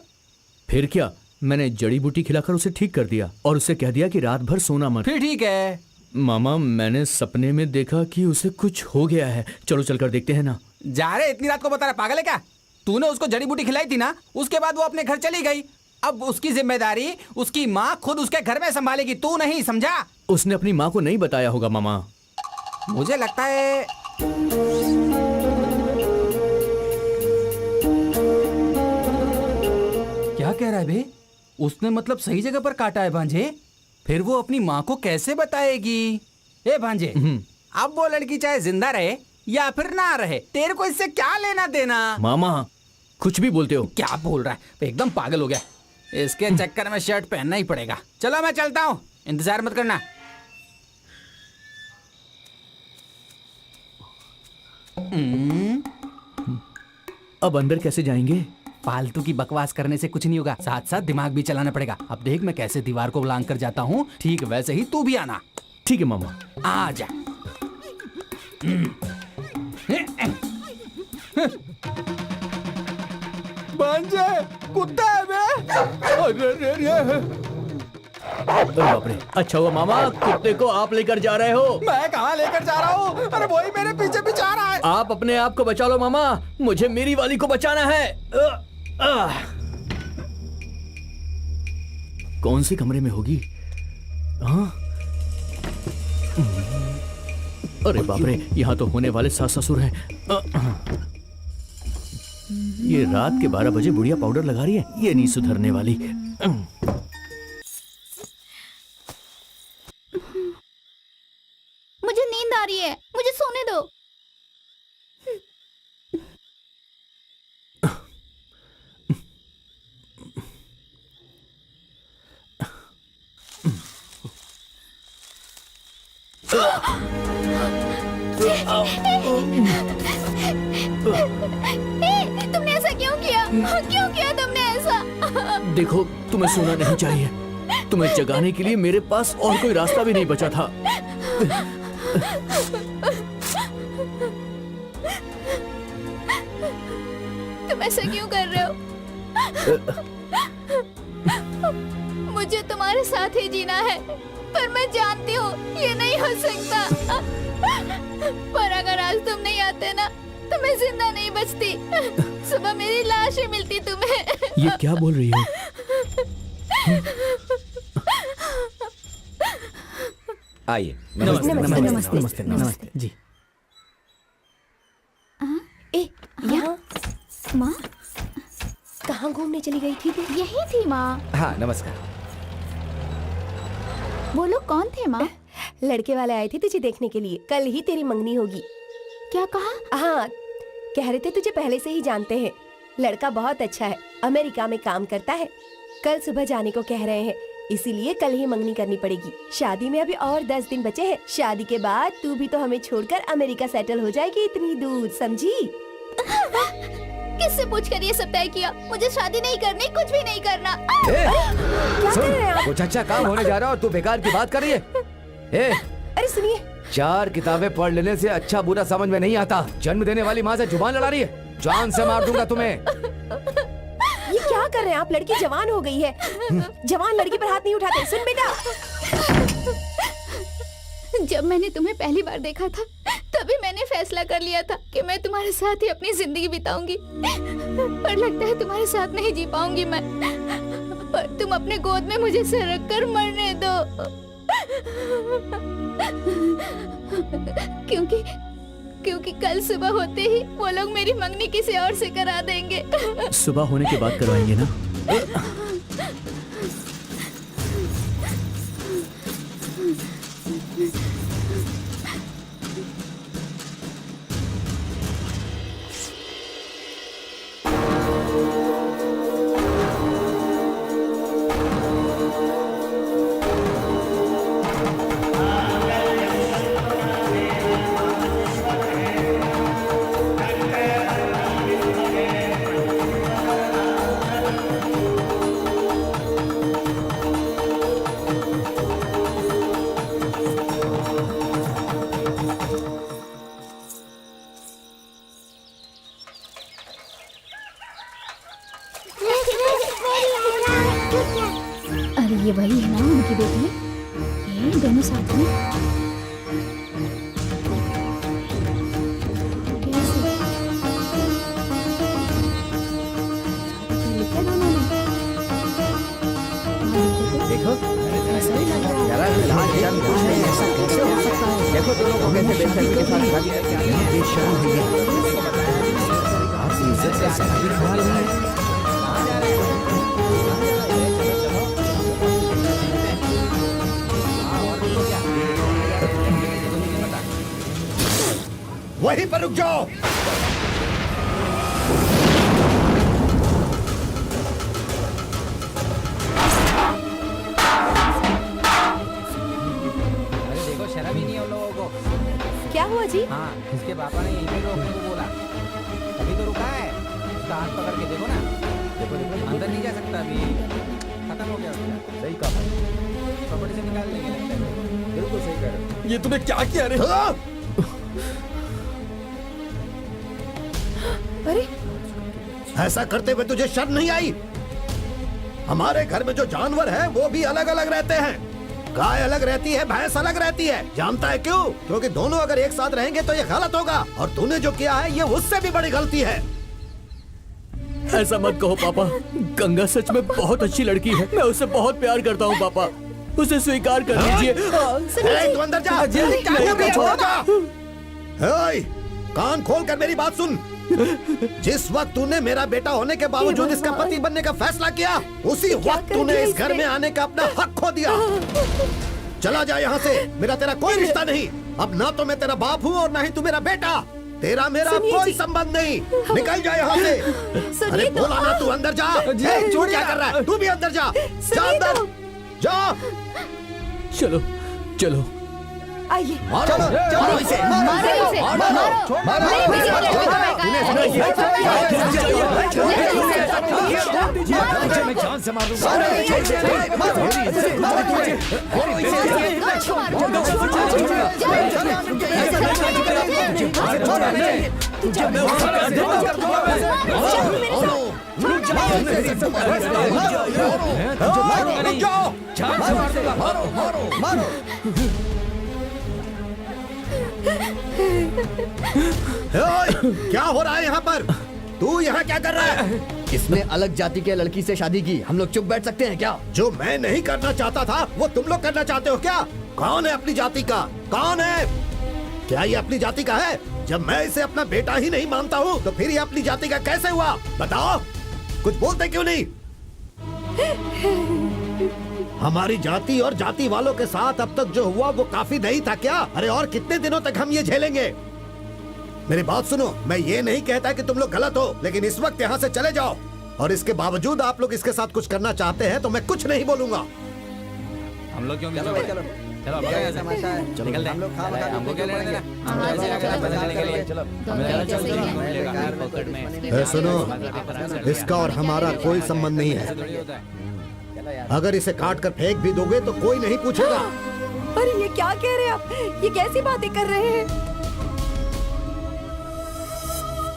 S3: फिर क्या, मैंने जड़ी बूटी खिलाकर उसे ठीक कर दिया और उसे कह दिया कि रात भर सोना मत।
S2: फिर ठीक है।
S3: मामा मैंने सपने में देखा कि उसे कुछ हो गया है। चलो चलकर देखते हैं ना।
S2: जा रहे, इतनी रात को बता रहा, पागल है क्या? तूने उसको जड़ी बूटी खिलाई थी ना, उसके बाद वो अपने घर चली गई। अब उसकी जिम्मेदारी उसकी माँ खुद उसके घर में संभालेगी, तू नहीं, समझा?
S3: उसने अपनी माँ को नहीं बताया होगा मामा।
S2: मुझे लगता है क्या कह रहा है बे? उसने मतलब सही जगह पर काटा है भांजे? फिर वो अपनी माँ को कैसे बताएगी? ए भांजे, अब वो लड़की चाहे जिंदा रहे या फिर ना रहे, तेरे को इससे क्या लेना देना?
S3: मामा कुछ भी बोलते हो।
S2: क्या बोल रहा है, एकदम पागल हो गया। इसके चक्कर में शर्ट पहनना ही पड़ेगा। चलो मैं चलता हूँ, इंतजार मत करना।
S3: अब अंदर कैसे जाएंगे?
S2: फालतू की बकवास करने से कुछ नहीं होगा, साथ साथ दिमाग भी चलाना पड़ेगा। अब देख मैं कैसे दीवार को लांग कर जाता हूँ, ठीक वैसे ही तू भी आना।
S3: ठीक है मामा।
S2: आ जा। भांजे, कुत्ता है बे।
S3: अरे बाप रे, अच्छा हुआ मामा कुत्ते को आप लेकर जा रहे हो।
S2: मैं कहाँ लेकर जा रहा हूँ? अरे वही मेरे पीछे पीछे आ रहा है।
S3: आप अपने आप को बचा लो मामा, मुझे मेरी वाली को बचाना है। कौन से कमरे में होगी? हाँ? अरे बाप रे, यहाँ तो होने वाले सास ससुर हैं। ये रात के 12 बजे बुढ़िया पाउडर लगा रही है, ये नहीं सुधरने वाली।
S6: मुझे नींद आ रही है, मुझे सोने दो। तुमने ऐसा क्यों किया? क्यों किया तुमने ऐसा?
S3: देखो, तुम्हें सोना नहीं चाहिए। तुम्हें जगाने के लिए मेरे पास और कोई रास्ता भी नहीं बचा था।
S6: तुम ऐसा क्यों कर रहे हो? मुझे तुम्हारे साथ ही जीना है, पर मैं जानती हूँ ये नहीं हो सकता। पर अगर आज तुम नहीं आते ना, तो मैं जिंदा नहीं बचती। सुबह मेरी लाश ही मिलती तुम्हें।
S3: ये क्या बोल रही हो?
S7: आइए।
S3: नमस्ते
S5: नमस्ते,
S3: नमस्ते
S5: नमस्ते,
S3: नमस्ते जी।
S5: ए, यहाँ
S6: माँ,
S5: कहाँ घूमने चली गई थी तू?
S6: यही थी माँ।
S7: हाँ नमस्कार।
S6: वो लोग कौन थे माँ?
S5: लड़के वाले आए थे तुझे देखने के लिए। कल ही तेरी मंगनी होगी।
S6: क्या कहा?
S5: हाँ, कह रहे थे तुझे पहले से ही जानते हैं। लड़का बहुत अच्छा है, अमेरिका में काम करता है। कल सुबह जाने को कह रहे हैं, इसीलिए कल ही मंगनी करनी पड़ेगी। शादी में अभी और 10 दिन बचे हैं। शादी के बाद तू भी तो हमें छोड़कर अमेरिका सेटल हो जाएगी इतनी दूर, समझी?
S6: किससे पूछकर ये सब तय किया? मुझे शादी नहीं करनी, कुछ भी नहीं करना।
S5: क्या कर रहे हैं आप?
S7: कुछ अच्छा काम होने जा रहा है और तू बेकार की बात कर रही है।
S5: अरे सुनिए,
S7: 4 किताबें पढ़ लेने से अच्छा बुरा समझ में नहीं आता। जन्म देने वाली माँ से जुबान लड़ा रही है। जान से मार दूंगा तुम्हें।
S5: ये क्या कर रहे हैं आप? लड़की जवान हो गई है। जवान लड़की पर हाथ नहीं उठाते। सुन बेटा,
S6: जब मैंने तुम्हें पहली बार देखा था, तभी मैंने फैसला कर लिया था कि मैं तुम्हारे साथ ही अपनी जिंदगी बिताऊंगी। पर लगता है तुम्हारे साथ नहीं जी पाऊंगी मैं। पर तुम अपने गोद में मुझे सर रख कर मरने दो। क्योंकि कल सुबह होते ही वो लोग मेरी मंगनी किसी और से करा देंगे।
S3: सुबह होने के बाद करवाएंगे ना?
S6: अरे ये वही है ना उनकी बेटी? ये दोनों साथ में कैसे? लिखा दोनों ने।
S7: देखो
S6: ऐसा ही लग रहा है।
S7: देखो दोनों को कैसे बेशर्मी के साथ शादी करके आ गए। बेशर्म है ये। आपकी इज्जत का सही ख्याल नहीं है।
S4: वहीं पर रुक जाओ।
S2: अरे देखो, शर्म ही नहीं है उन लोगों को।
S5: क्या हुआ जी?
S2: हाँ, इसके पापा ने यहीं पे रोकने को बोला, अभी तो रुका है। उसका हाथ पकड़ के देखो ना, देखो देखो, अंदर नहीं जा सकता अभी, खत्म हो गया उसका। सही कहा, प्रॉपर्टी से निकाल लेंगे लगता है। बिल्कुल सही कह रहे हो।
S7: ये तूने क्या किया रे?
S5: अरे
S4: ऐसा करते हुए तुझे शर्म नहीं आई? हमारे घर में जो जानवर है वो भी अलग अलग रहते हैं। गाय अलग रहती है, भैंस अलग रहती है। जानता है क्यों? क्योंकि दोनों अगर एक साथ रहेंगे तो ये गलत होगा, और तूने जो किया है ये उससे भी बड़ी गलती है।
S3: ऐसा मत कहो पापा, गंगा सच में बहुत अच्छी लड़की है। मैं उससे बहुत प्यार करता हूँ पापा, उसे स्वीकार कर लीजिए।
S4: ए, तू अंदर जा। छोड़ जा। ए, कान खोल कर मेरी बात सुन। जिस वक्त तूने मेरा बेटा होने के बावजूद इसका पति बनने का फैसला किया, उसी वक्त तूने इस घर में आने का अपना हक खो दिया। चला जा यहाँ से, मेरा तेरा कोई रिश्ता नहीं। अब ना तो मैं तेरा बाप हूँ और ना ही तू मेरा बेटा। तेरा मेरा कोई संबंध नहीं। निकल जा यहाँ से। अरे बोला ना, तू अंदर जा। छोड़, क्या कर रहा है? तू भी अंदर जा। जा अंदर जा।
S3: चलो चलो
S5: आइए।
S7: चलो चलो इसे
S6: मारो इसे, मारो। नहीं, मुझे ये लड़का बेकार है।
S7: मैं जान से मार दूंगा।
S4: क्या हो रहा है यहाँ पर? तू यहाँ क्या कर रहा है?
S8: इसने अलग जाति के लड़की से शादी की, हम लोग चुप बैठ सकते हैं क्या?
S4: जो मैं नहीं करना चाहता था वो तुम लोग करना चाहते हो क्या? कौन है अपनी जाति का? कौन है? क्या ये अपनी जाति का है? जब मैं इसे अपना बेटा ही नहीं मानता हूँ तो फिर ये अपनी जाति का कैसे हुआ? बताओ, कुछ बोलते क्यों नहीं? हमारी जाति और जाति वालों के साथ अब तक जो हुआ वो काफी नहीं था क्या? अरे और कितने दिनों तक हम ये झेलेंगे? मेरी बात सुनो, मैं ये नहीं कहता कि तुम लोग गलत हो, लेकिन इस वक्त यहाँ से चले जाओ। और इसके बावजूद आप लोग इसके साथ कुछ करना चाहते हैं तो मैं कुछ नहीं बोलूंगा।
S2: हम लोग क्यों? चलो चलो चलो, निकल दे। हम लोग हमको क्या लेना देना? हम तो ऐसे आकर बदलने के लिए। चलो
S4: सुनो, इसका और हमारा कोई संबंध नहीं है। अगर इसे काट कर फेंक भी दोगे तो कोई नहीं पूछेगा।
S5: अरे ये क्या कह रहे हैं आप? ये कैसी बातें कर रहे हैं?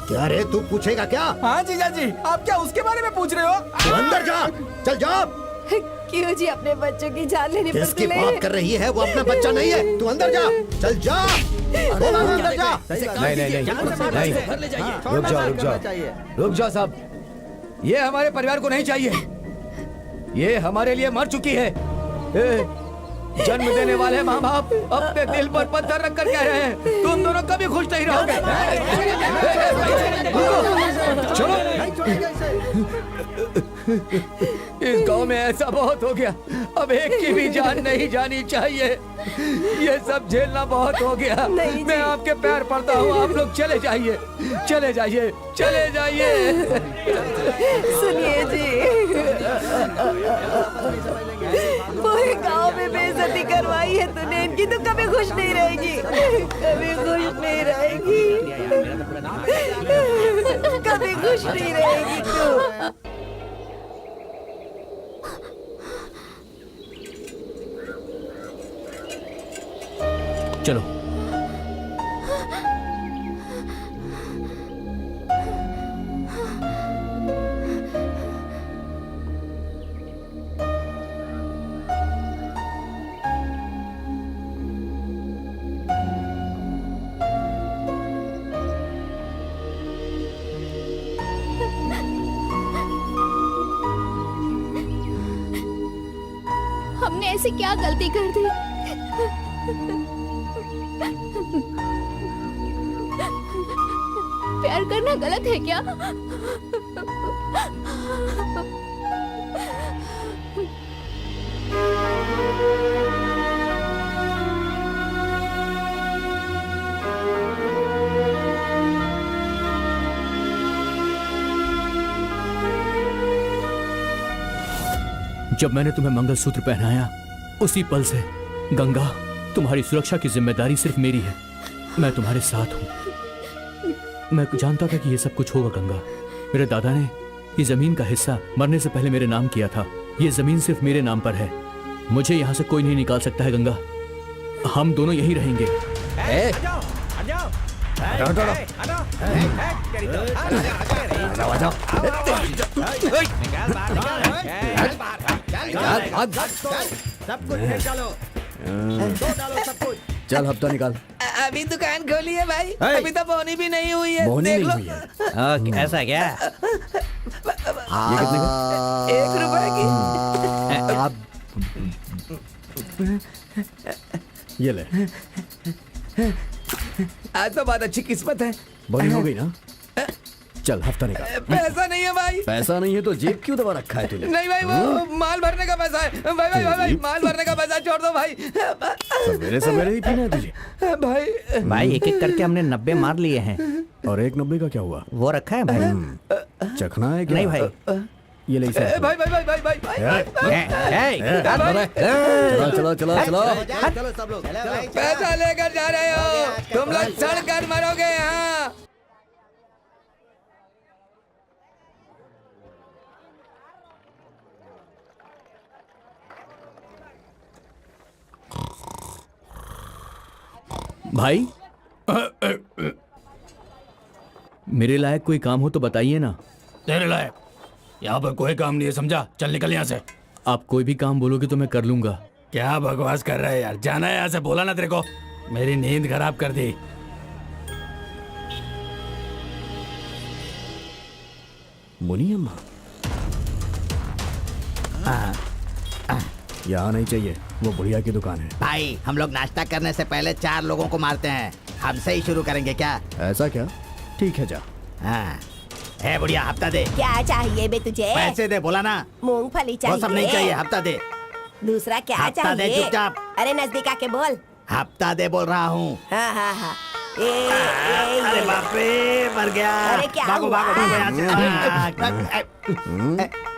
S4: क्या रे, तू पूछेगा क्या?
S2: हाँ जीजा जी, आप क्या उसके बारे में पूछ रहे हो?
S4: तू अंदर जा, चल जा।
S5: क्यों जी, अपने बच्चों की जान लेने पर
S4: जिसकी
S5: तुले?
S4: बात कर रही है वो अपना बच्चा नहीं है। तू अंदर जा, चल जा। बोला ना, अंदर जा।
S7: नहीं, रुक जाओ रुक जाओ रुक जाओ साहब, ये हमारे परिवार को नहीं चाहिए। ये हमारे लिए मर चुकी है। जन्म देने वाले माँ बाप अपने दिल पर पत्थर रख कर कह रहे हैं तुम दोनों कभी खुश नहीं रहोगे। चलो, इस गांव में ऐसा बहुत हो गया, अब एक की भी जान नहीं जानी चाहिए। ये सब झेलना बहुत हो गया। मैं आपके पैर पड़ता हूँ, आप लोग चले जाइए, चले जाइए, चले जाइए।
S5: सुनिए जी, पूरे गांव में बेइज्जती करवाई है तूने इनकी, तो कभी खुश नहीं रहेगी, कभी खुश नहीं रहेगी, कभी खुश नहीं रहेगी तू।
S3: चलो
S6: हमने ऐसी क्या गलती कर दी? प्यार करना गलत है क्या?
S3: जब मैंने तुम्हें मंगलसूत्र पहनाया उसी पल से गंगा, तुम्हारी सुरक्षा की जिम्मेदारी सिर्फ मेरी है। मैं तुम्हारे साथ हूँ। मैं जानता था कि ये सब कुछ होगा गंगा। मेरे दादा ने ये जमीन का हिस्सा मरने से पहले मेरे नाम किया था। ये जमीन सिर्फ मेरे नाम पर है। मुझे यहाँ से कोई नहीं निकाल सकता है गंगा। हम दोनों यही रहेंगे।
S4: सब कुछ फेंक डालो, दो डालो सब कुछ।
S7: चल हफ्ता निकाल।
S2: अभी दुकान खोली है भाई,
S7: है।
S2: अभी तो बोनी भी नहीं हुई है।
S7: बोनी
S2: देख
S7: नहीं
S2: लो।
S7: हुई है।
S2: ऐसा क्या?
S7: ये कितने का?
S2: 1 रुपए की।
S7: ये ले।
S2: आज तो बहुत अच्छी किस्मत है।
S7: बोनी हो गई ना? चल हफ्ता निकाल।
S2: पैसा नहीं है भाई।
S7: पैसा नहीं है तो जेब क्यों दबा रखा है तूने?
S2: नहीं भाई, वो माल भरने का पैसा है। भाई भाई भाई, भाई माल भरने का पैसा छोड़ दो भाई।
S7: सवेरे सवेरे ही पीना है तुझे।
S2: भाई
S9: भाई एक एक करके हमने 90 मार लिए हैं।
S7: और 1.90 का क्या हुआ?
S9: वो रखा है भाई?
S7: चखना है क्या?
S9: नहीं भाई।
S7: ये ले इसे।
S2: भाई भाई भाई भाई भाई
S7: चलो चलो चलो चलो।
S4: चलो सब लोग,
S2: पैसा लेकर जा रहे हो तुम लोग, सड़ कर मरोगे यहाँ।
S3: भाई मेरे लायक कोई काम हो तो बताइए ना।
S10: तेरे लायक यहाँ पर कोई काम नहीं है, समझा? चल निकल यहाँ से।
S3: आप कोई भी काम बोलोगे तो मैं कर लूंगा।
S10: क्या बकवास कर रहा है यार? जाना है यहाँ से, बोला ना तेरे को। मेरी नींद खराब कर दी।
S7: मुनी अम्मा यहाँ नहीं चाहिए, वो बुढ़िया की दुकान है।
S2: भाई हम लोग नाश्ता करने से पहले 4 लोगों को मारते हैं। हमसे ही शुरू करेंगे क्या?
S7: ऐसा क्या? ठीक है जा।
S2: हाँ। है बुढ़िया, हफ्ता दे।
S5: क्या चाहिए बे तुझे?
S2: पैसे दे, बोला ना।
S5: मूंगफली
S2: वो
S5: चाहिए?
S2: सब नहीं चाहिए, हफ्ता दे।
S5: दूसरा क्या
S2: हफ्ता दे
S5: चाहिए?
S2: चुपचाप।
S5: अरे नजदीक आके बोल।
S2: हफ्ता दे बोल रहा हूँ।
S5: हाँ हाँ हाँ।
S2: अरे बाप रे, मर गया।
S5: अरे क्या
S2: भागो
S5: हुआ?
S2: भागो भागो यहाँ से।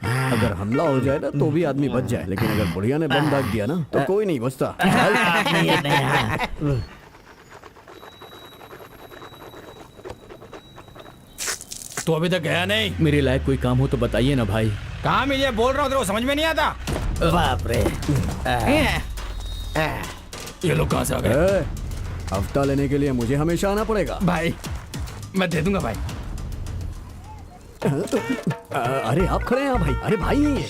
S7: अगर हमला हो जाए ना तो भी आदमी बच जाए, लेकिन अगर बुढ़िया ने बम दाग दिया ना तो कोई नहीं बचता।
S10: तो अभी तक गया नहीं?
S3: मेरे लायक कोई काम हो तो बताइए ना भाई।
S10: कहाँ मिले? बोल रहा हूँ तेरे को समझ में नहीं आता।
S2: बाप रे।
S10: ये लोग कहाँ से आ गए?
S7: ए, हफ्ता लेने के लिए मुझे हमेशा आना पड़ेगा।
S10: भाई मैं दे दूंगा भाई।
S7: अरे आप खड़े हैं भाई। अरे भाई है ये।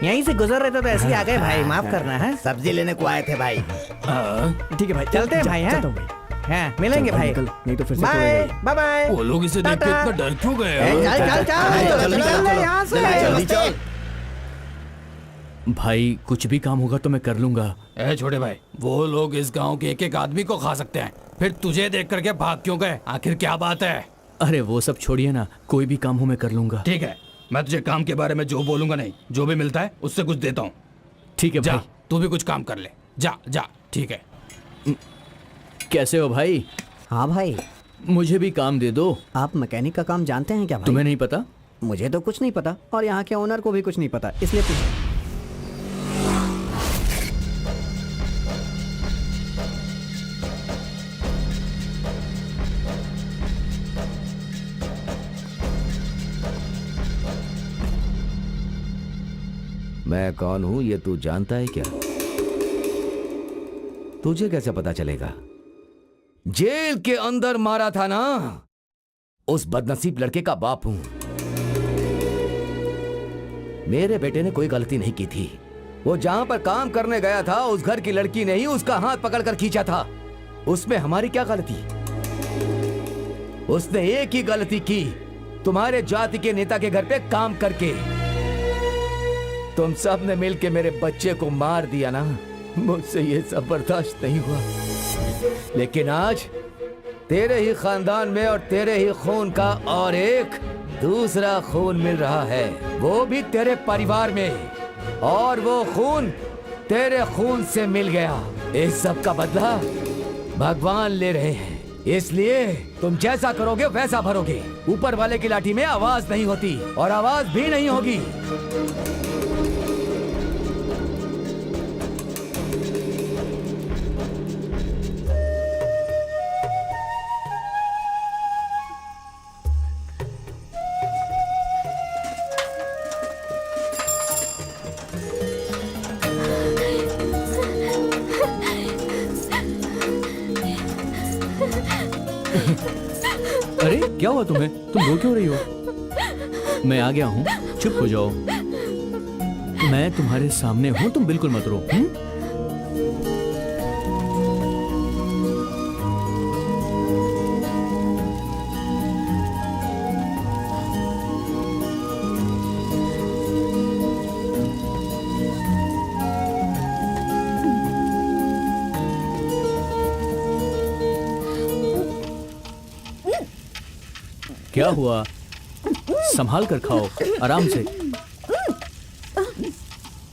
S9: यहीं से गुजर रहे थे तो ऐसे ही आ गए भाई, माफ करना है।
S2: सब्जी लेने को आए थे भाई।
S7: ठीक है भाई,
S9: चलते हैं भाई।
S7: चलता हूँ भाई।
S9: हाँ, मिलेंगे
S7: चल,
S9: भाई।
S7: निकल, नहीं तो फिर से
S9: बाय
S7: तोड़ेगा
S9: बाय बाय।
S10: वो लोग इसे देख के
S9: टाटा।
S10: इतना डर क्यों गए?
S9: चल चल चल चल यहाँ से।
S7: जल्दी चल।
S3: भाई कुछ भी काम होगा तो मैं कर लूंगा।
S10: ए छोटे भाई, वो लोग इस गांव के एक एक आदमी को खा सकते हैं, फिर तुझे देख करके भाग क्यों गए? आखिर क्या बात है?
S3: अरे वो सब छोड़िए ना, कोई भी काम हो मैं कर लूंगा।
S10: ठीक है, मैं तुझे काम के बारे में जो बोलूंगा नहीं, जो भी मिलता है उससे कुछ देता हूँ।
S3: ठीक है
S10: जा,
S3: भाई।
S10: तू भी कुछ काम कर ले। जा जा, ठीक है।
S3: कैसे हो भाई?
S9: हाँ भाई,
S3: मुझे भी काम दे दो।
S9: आप मैकेनिक का काम जानते हैं क्या भाई?
S3: तुम्हें नहीं पता?
S9: मुझे तो कुछ नहीं पता और यहाँ के ओनर को भी कुछ नहीं पता, इसलिए
S11: मैं कौन हूं ये तू जानता है क्या? तुझे कैसे पता चलेगा?
S7: जेल के अंदर मारा था ना, उस बदनसीब लड़के का बाप हूं। मेरे बेटे ने कोई गलती नहीं की थी। वो जहां पर काम करने गया था उस घर की लड़की ने ही उसका हाथ पकड़कर खींचा था। उसमें हमारी क्या गलती? उसने एक ही गलती की, तुम्हारे जाति के नेता के घर पे काम करके। तुम सब ने मिलके मेरे बच्चे को मार दिया ना, मुझसे ये सब बर्दाश्त नहीं हुआ। लेकिन आज तेरे ही खानदान में और तेरे ही खून का और एक दूसरा खून मिल रहा है, वो भी तेरे परिवार में, और वो खून तेरे खून से मिल गया। इस सब का बदला भगवान ले रहे हैं, इसलिए तुम जैसा करोगे वैसा भरोगे। ऊपर वाले की लाठी में आवाज नहीं होती और आवाज भी नहीं होगी।
S3: अरे क्या हुआ तुम्हें? तुम रो क्यों रही हो? मैं आ गया हूँ, चुप हो जाओ। मैं तुम्हारे सामने हूँ, तुम बिल्कुल मत रो। क्या हुआ? संभाल कर खाओ, आराम से।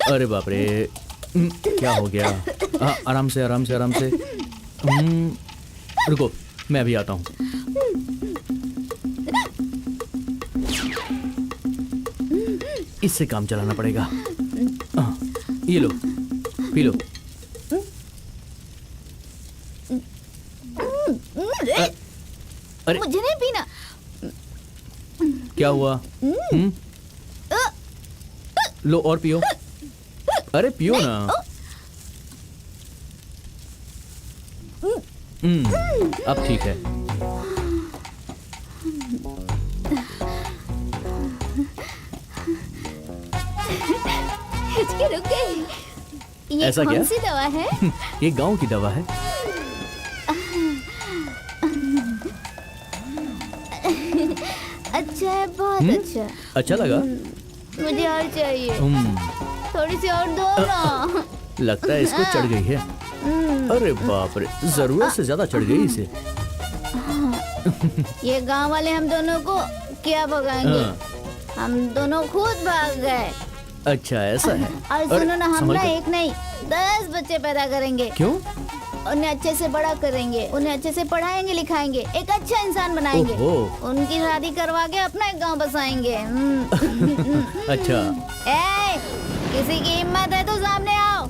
S3: अरे बाप रे, क्या हो गया? आराम से आराम से आराम से। रुको, मैं अभी आता हूँ। इससे काम चलाना पड़ेगा। ये लो, पी लो। अरे
S6: मुझे नहीं पीना।
S3: क्या हुआ? लो और पियो। अरे पियो ना। अब ठीक है।
S6: हिचकी रुक गई। ये
S3: ऐसा
S6: कौन
S3: क्या?
S6: सी दवा है?
S3: ये गांव की दवा है।
S6: अच्छा है, बहुत अच्छा।
S3: अच्छा लगा?
S6: मुझे और चाहिए। थोड़ी सी और दो ना।
S3: लगता है इसको चढ़ गई है। अरे बाप रे, जरूरत से ज्यादा चढ़ गई इसे।
S6: ये गांव वाले हम दोनों को क्या भगाएंगे? हम दोनों खुद भाग गए।
S3: अच्छा ऐसा है।
S6: और
S3: अरे,
S6: सुनो ना, हम
S3: संभल
S6: ना
S3: कर।
S6: एक नहीं 10 बच्चे पैदा करेंगे।
S3: क्यों?
S6: उन्हें अच्छे से बड़ा करेंगे, उन्हें अच्छे से पढ़ाएंगे लिखाएंगे, एक अच्छा इंसान बनाएंगे।
S3: ओहो।
S6: उनकी शादी करवा के अपना एक गांव बसाएंगे।
S3: अच्छा।
S6: ए, किसी की हिम्मत है तो सामने आओ।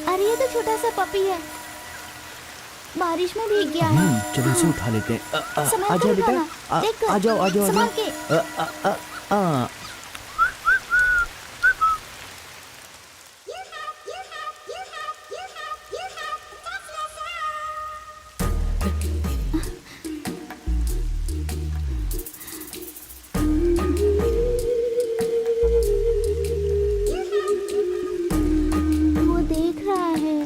S6: अरे ये तो छोटा सा पपी है, बारिश में भीग गया है।
S3: चलो इसे उठा लेते हैं।
S6: संभाल
S3: आ
S6: कर
S3: जाओ बेटा।
S6: उठाना। देख,
S3: आ जाओ आ जाओ आ
S6: संभाल के।
S3: जाओ।
S6: वो देख रहा है।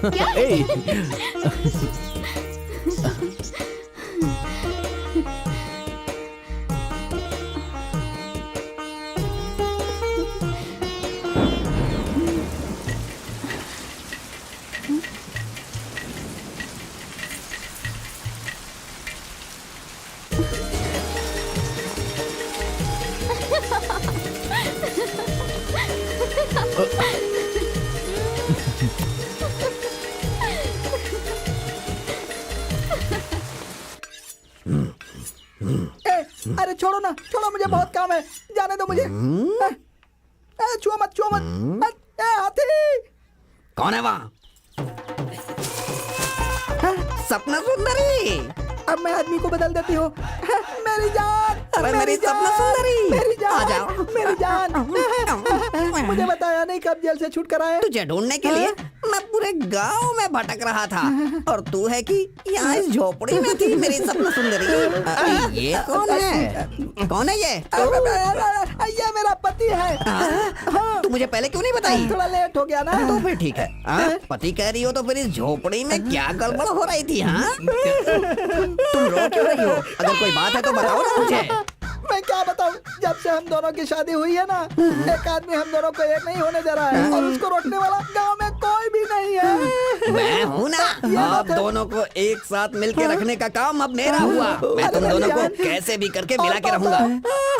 S6: क्या?
S3: ए,
S9: अरे छोड़ो ना, छोड़ो, मुझे बहुत काम है, जाने दो मुझे। छुआ मत, छुआ मत। हाथी
S7: कौन है वहाँ?
S9: सपना सुंदरी। अब मैं आदमी को बदल देती हूँ। मैं मेरी जान,
S2: अरे मेरी सपना सुंदरी,
S9: मेरी जान,
S2: आ जाओ।
S9: मेरी जान। मुझे बताया नहीं कब जेल से छूट कर आए।
S2: तुझे ढूंढने के लिए मैं पूरे गांव में भटक रहा था और तू है कि यहाँ इस झोपड़ी में थी मेरी सपना सुंदरी। ये कौन है? कौन है ये?
S9: ये मेरा पति है।
S2: तू मुझे पहले क्यों नहीं बताई?
S9: थोड़ा लेट हो गया ना।
S2: तो फिर ठीक है। पति कह रही हो तो फिर इस झोपड़ी में क्या गड़बड़ हो रही थी? हाँ, तुम रो क्यों रही हो? अगर कोई बात है तो बताओ ना मुझे।
S9: मैं क्या बताऊं, जब से हम दोनों की शादी हुई है ना, एक आदमी हम दोनों को एक नहीं होने दे रहा है और उसको रोकने वाला गांव में कोई भी नहीं है।
S2: मैं हूँ ना, आप दोनों को एक साथ मिलके रखने का काम अब मेरा हुआ। मैं तुम दोनों को कैसे भी करके मिला के रहूंगा।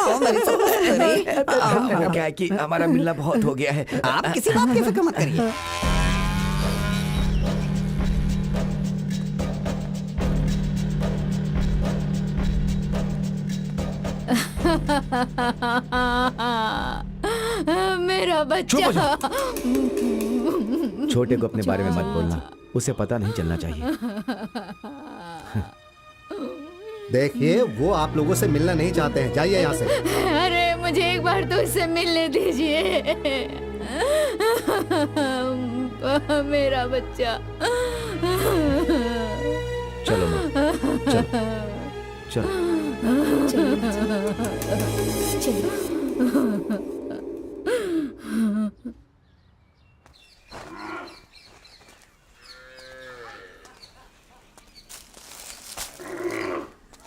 S2: ओ मेरी सुंदरी।
S11: क्या है कि हमारा मिलना बहुत हो गया है।
S2: आप किसी बात की फिक्र मत करिए।
S6: मेरा बच्चा।
S11: छोटे को अपने बारे में मत बोलना, उसे पता नहीं चलना चाहिए।
S4: देखिए वो आप लोगों से मिलना नहीं चाहते हैं, जाइए यहाँ से।
S6: अरे मुझे एक बार तो उससे मिलने दीजिए। मेरा बच्चा।
S11: चलो माँ, चलो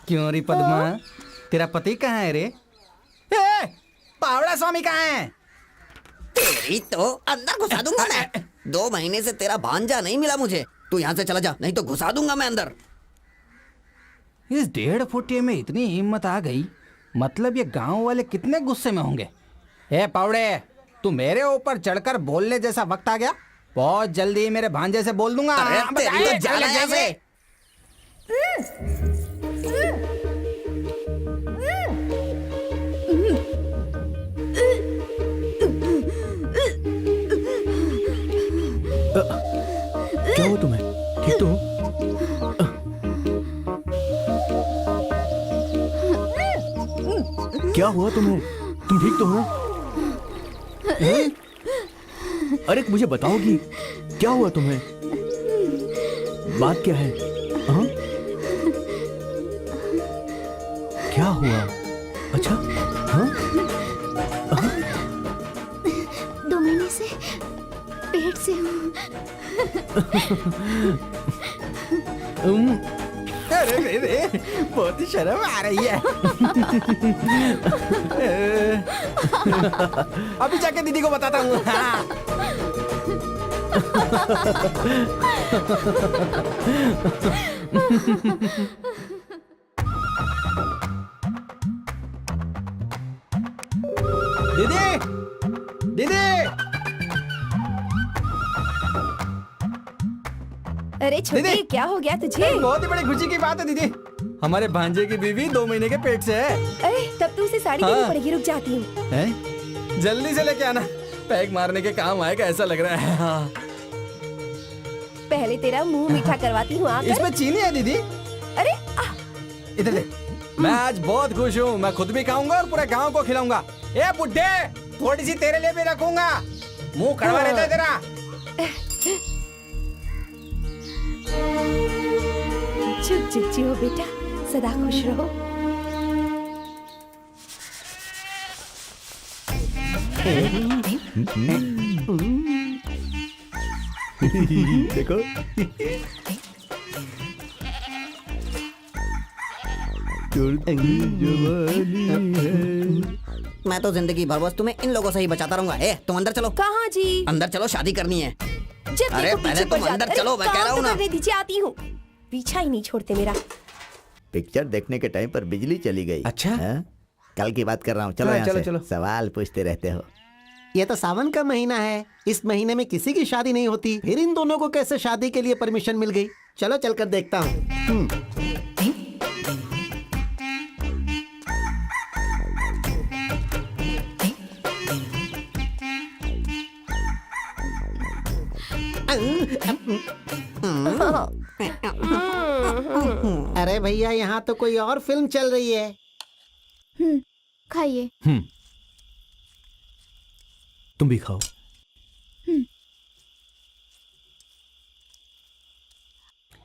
S2: क्यों रे पद्मा, तेरा पति कहाँ है रे?
S9: पावड़ा स्वामी कहाँ है?
S2: तेरी तो अंदर घुसा दूंगा मैं। 2 महीने से तेरा भांजा नहीं मिला मुझे। तू यहाँ से चला जा, नहीं तो घुसा दूंगा मैं अंदर।
S10: इस 1.5 फुटिये में इतनी हिम्मत आ गई, मतलब ये गांव वाले कितने गुस्से में होंगे। ए पावड़े, तू मेरे ऊपर चढ़कर बोलने जैसा वक्त आ गया। बहुत जल्दी मेरे भांजे से बोल दूंगा।
S2: अरे तेरी तो जान है यहाँ से।
S3: क्या हुआ तुम्हें? ठीक तो हो? क्या हुआ तुम्हें? तुम ठीक तो हो? हैं? अरे मुझे बताओगी क्या हुआ तुम्हें? बात क्या है? हाँ? क्या हुआ? अच्छा, हाँ?
S6: 2 महीने से पेट से हूँ।
S10: अरे रे, बहुत ही शर्म आ रही है। अभी जाके दीदी को बताता हूँ। दीदी, दीदी।
S5: अरे छोटे,
S10: दीदी!
S5: क्या हो गया तुझे?
S10: बहुत ही बड़ी खुशी की बात है दीदी, हमारे भांजे की बीवी 2 महीने के पेट से है।
S5: अरे तब तो उसे साड़ी देनी पड़ेगी। रुक जाती हूँ।
S10: हैं? जल्दी से लेके आना, पैक मारने के काम आएगा ऐसा लग रहा है। हाँ।
S5: पहले तेरा मुंह मीठा करवाती हूँ। आकर।
S10: इसमें चीनी है दीदी।
S5: अरे
S10: इधर दे। मैं आज बहुत खुश हूँ, मैं खुद भी खाऊंगा और पूरे गांव को खिलाऊंगा। ए बुड्ढे, थोड़ी सी तेरे लिए भी रखूंगा। मुंह कड़वा रहता है तेरा।
S5: चुप चुप जियो बेटा, सदा खुश रहो।
S11: देखो
S2: मैं तो जिंदगी भर बस तुम्हें इन लोगों से ही बचाता रहूंगा। ए, तुम अंदर चलो।
S5: कहाँ जी?
S2: अंदर चलो, शादी करनी है।
S5: जब
S2: अरे
S5: देखो
S2: पहले
S5: पीछे
S2: तुम
S5: पड़
S2: अंदर
S5: जाते।
S2: चलो,
S5: अरे
S2: मैं कह रहा हूँ
S5: काम तो
S2: ना।
S5: करने दीजिए, आती हूँ। पीछा ही नहीं छोड़ते मेरा।
S11: पिक्चर देखने के टाइम पर बिजली चली गई।
S10: अच्छा?
S11: हाँ? कल की बात कर रहा हूँ। चलो
S10: हाँ,
S11: यहाँ
S10: चलो,
S11: से।
S10: चलो।
S11: सवाल पूछते रहते हो।
S9: ये तो सावन का महीना है, इस महीने में किसी की शादी नहीं होती, फिर इन दोनों को कैसे शादी के लिए परमिशन मिल गई? चलो चलकर देखता हूँ। अरे भैया, यहाँ तो कोई और फिल्म चल रही है।
S6: खाइए।
S3: तुम भी खाओ।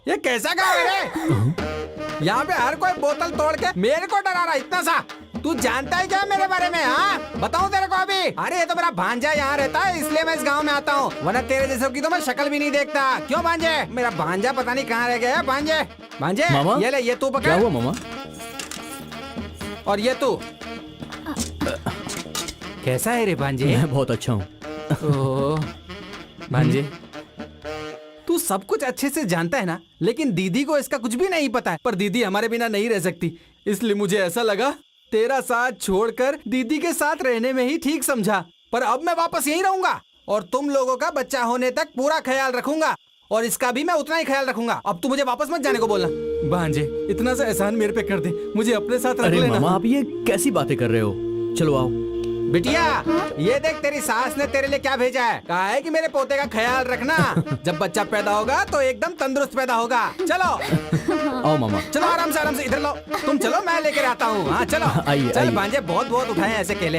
S10: ये कैसा गाँव है रे? यहाँ पे हर कोई बोतल तोड़ के मेरे को डरा रहा इतना सा। तू जानता है क्या मेरे बारे में? हाँ बताऊं तेरे को अभी? अरे ये तो मेरा भांजा यहाँ रहता है इसलिए मैं इस गांव में आता हूँ, वरना तेरे जैसे की तो मैं शक्ल भी नहीं देखता। क्यों भांजे? मेरा भांजा पता नहीं कहाँ रह गया है। भांजे भांजे
S3: मामा?
S10: ये ले, ये तू पकड़।
S3: क्या हुआ मामा?
S10: और ये तू कैसा है रे भांजे?
S3: मैं बहुत अच्छा हूँ।
S10: ओह, भांजे तू सब कुछ अच्छे से जानता है ना, लेकिन दीदी को इसका कुछ भी नहीं पता है। पर दीदी हमारे बिना नहीं रह सकती, इसलिए मुझे ऐसा लगा तेरा साथ छोड़कर दीदी के साथ रहने में ही ठीक समझा। पर अब मैं वापस यहीं रहूंगा और तुम लोगों का बच्चा होने तक पूरा ख्याल रखूंगा, और इसका भी मैं उतना ही ख्याल रखूंगा। अब तू मुझे वापस मत जाने को बोलना। भांजे इतना सा एहसान मेरे पे कर दे, मुझे अपने साथ रख
S3: अरे
S10: लेना।
S3: मामा आप ये कैसी बातें कर रहे हो? चलो आओ।
S10: बिटिया ये देख तेरी सास ने तेरे लिए क्या भेजा है। कहा है कि मेरे पोते का ख्याल रखना, जब बच्चा पैदा होगा तो एकदम तंदुरुस्त पैदा होगा। चलो
S3: आओ मामा।
S10: चलो आराम से इधर लो। तुम चलो मैं लेकर आता हूँ। हाँ चलो
S3: आइए,
S10: चल
S3: आइए।
S10: भांजे बहुत बहुत उठाए ऐसे केले।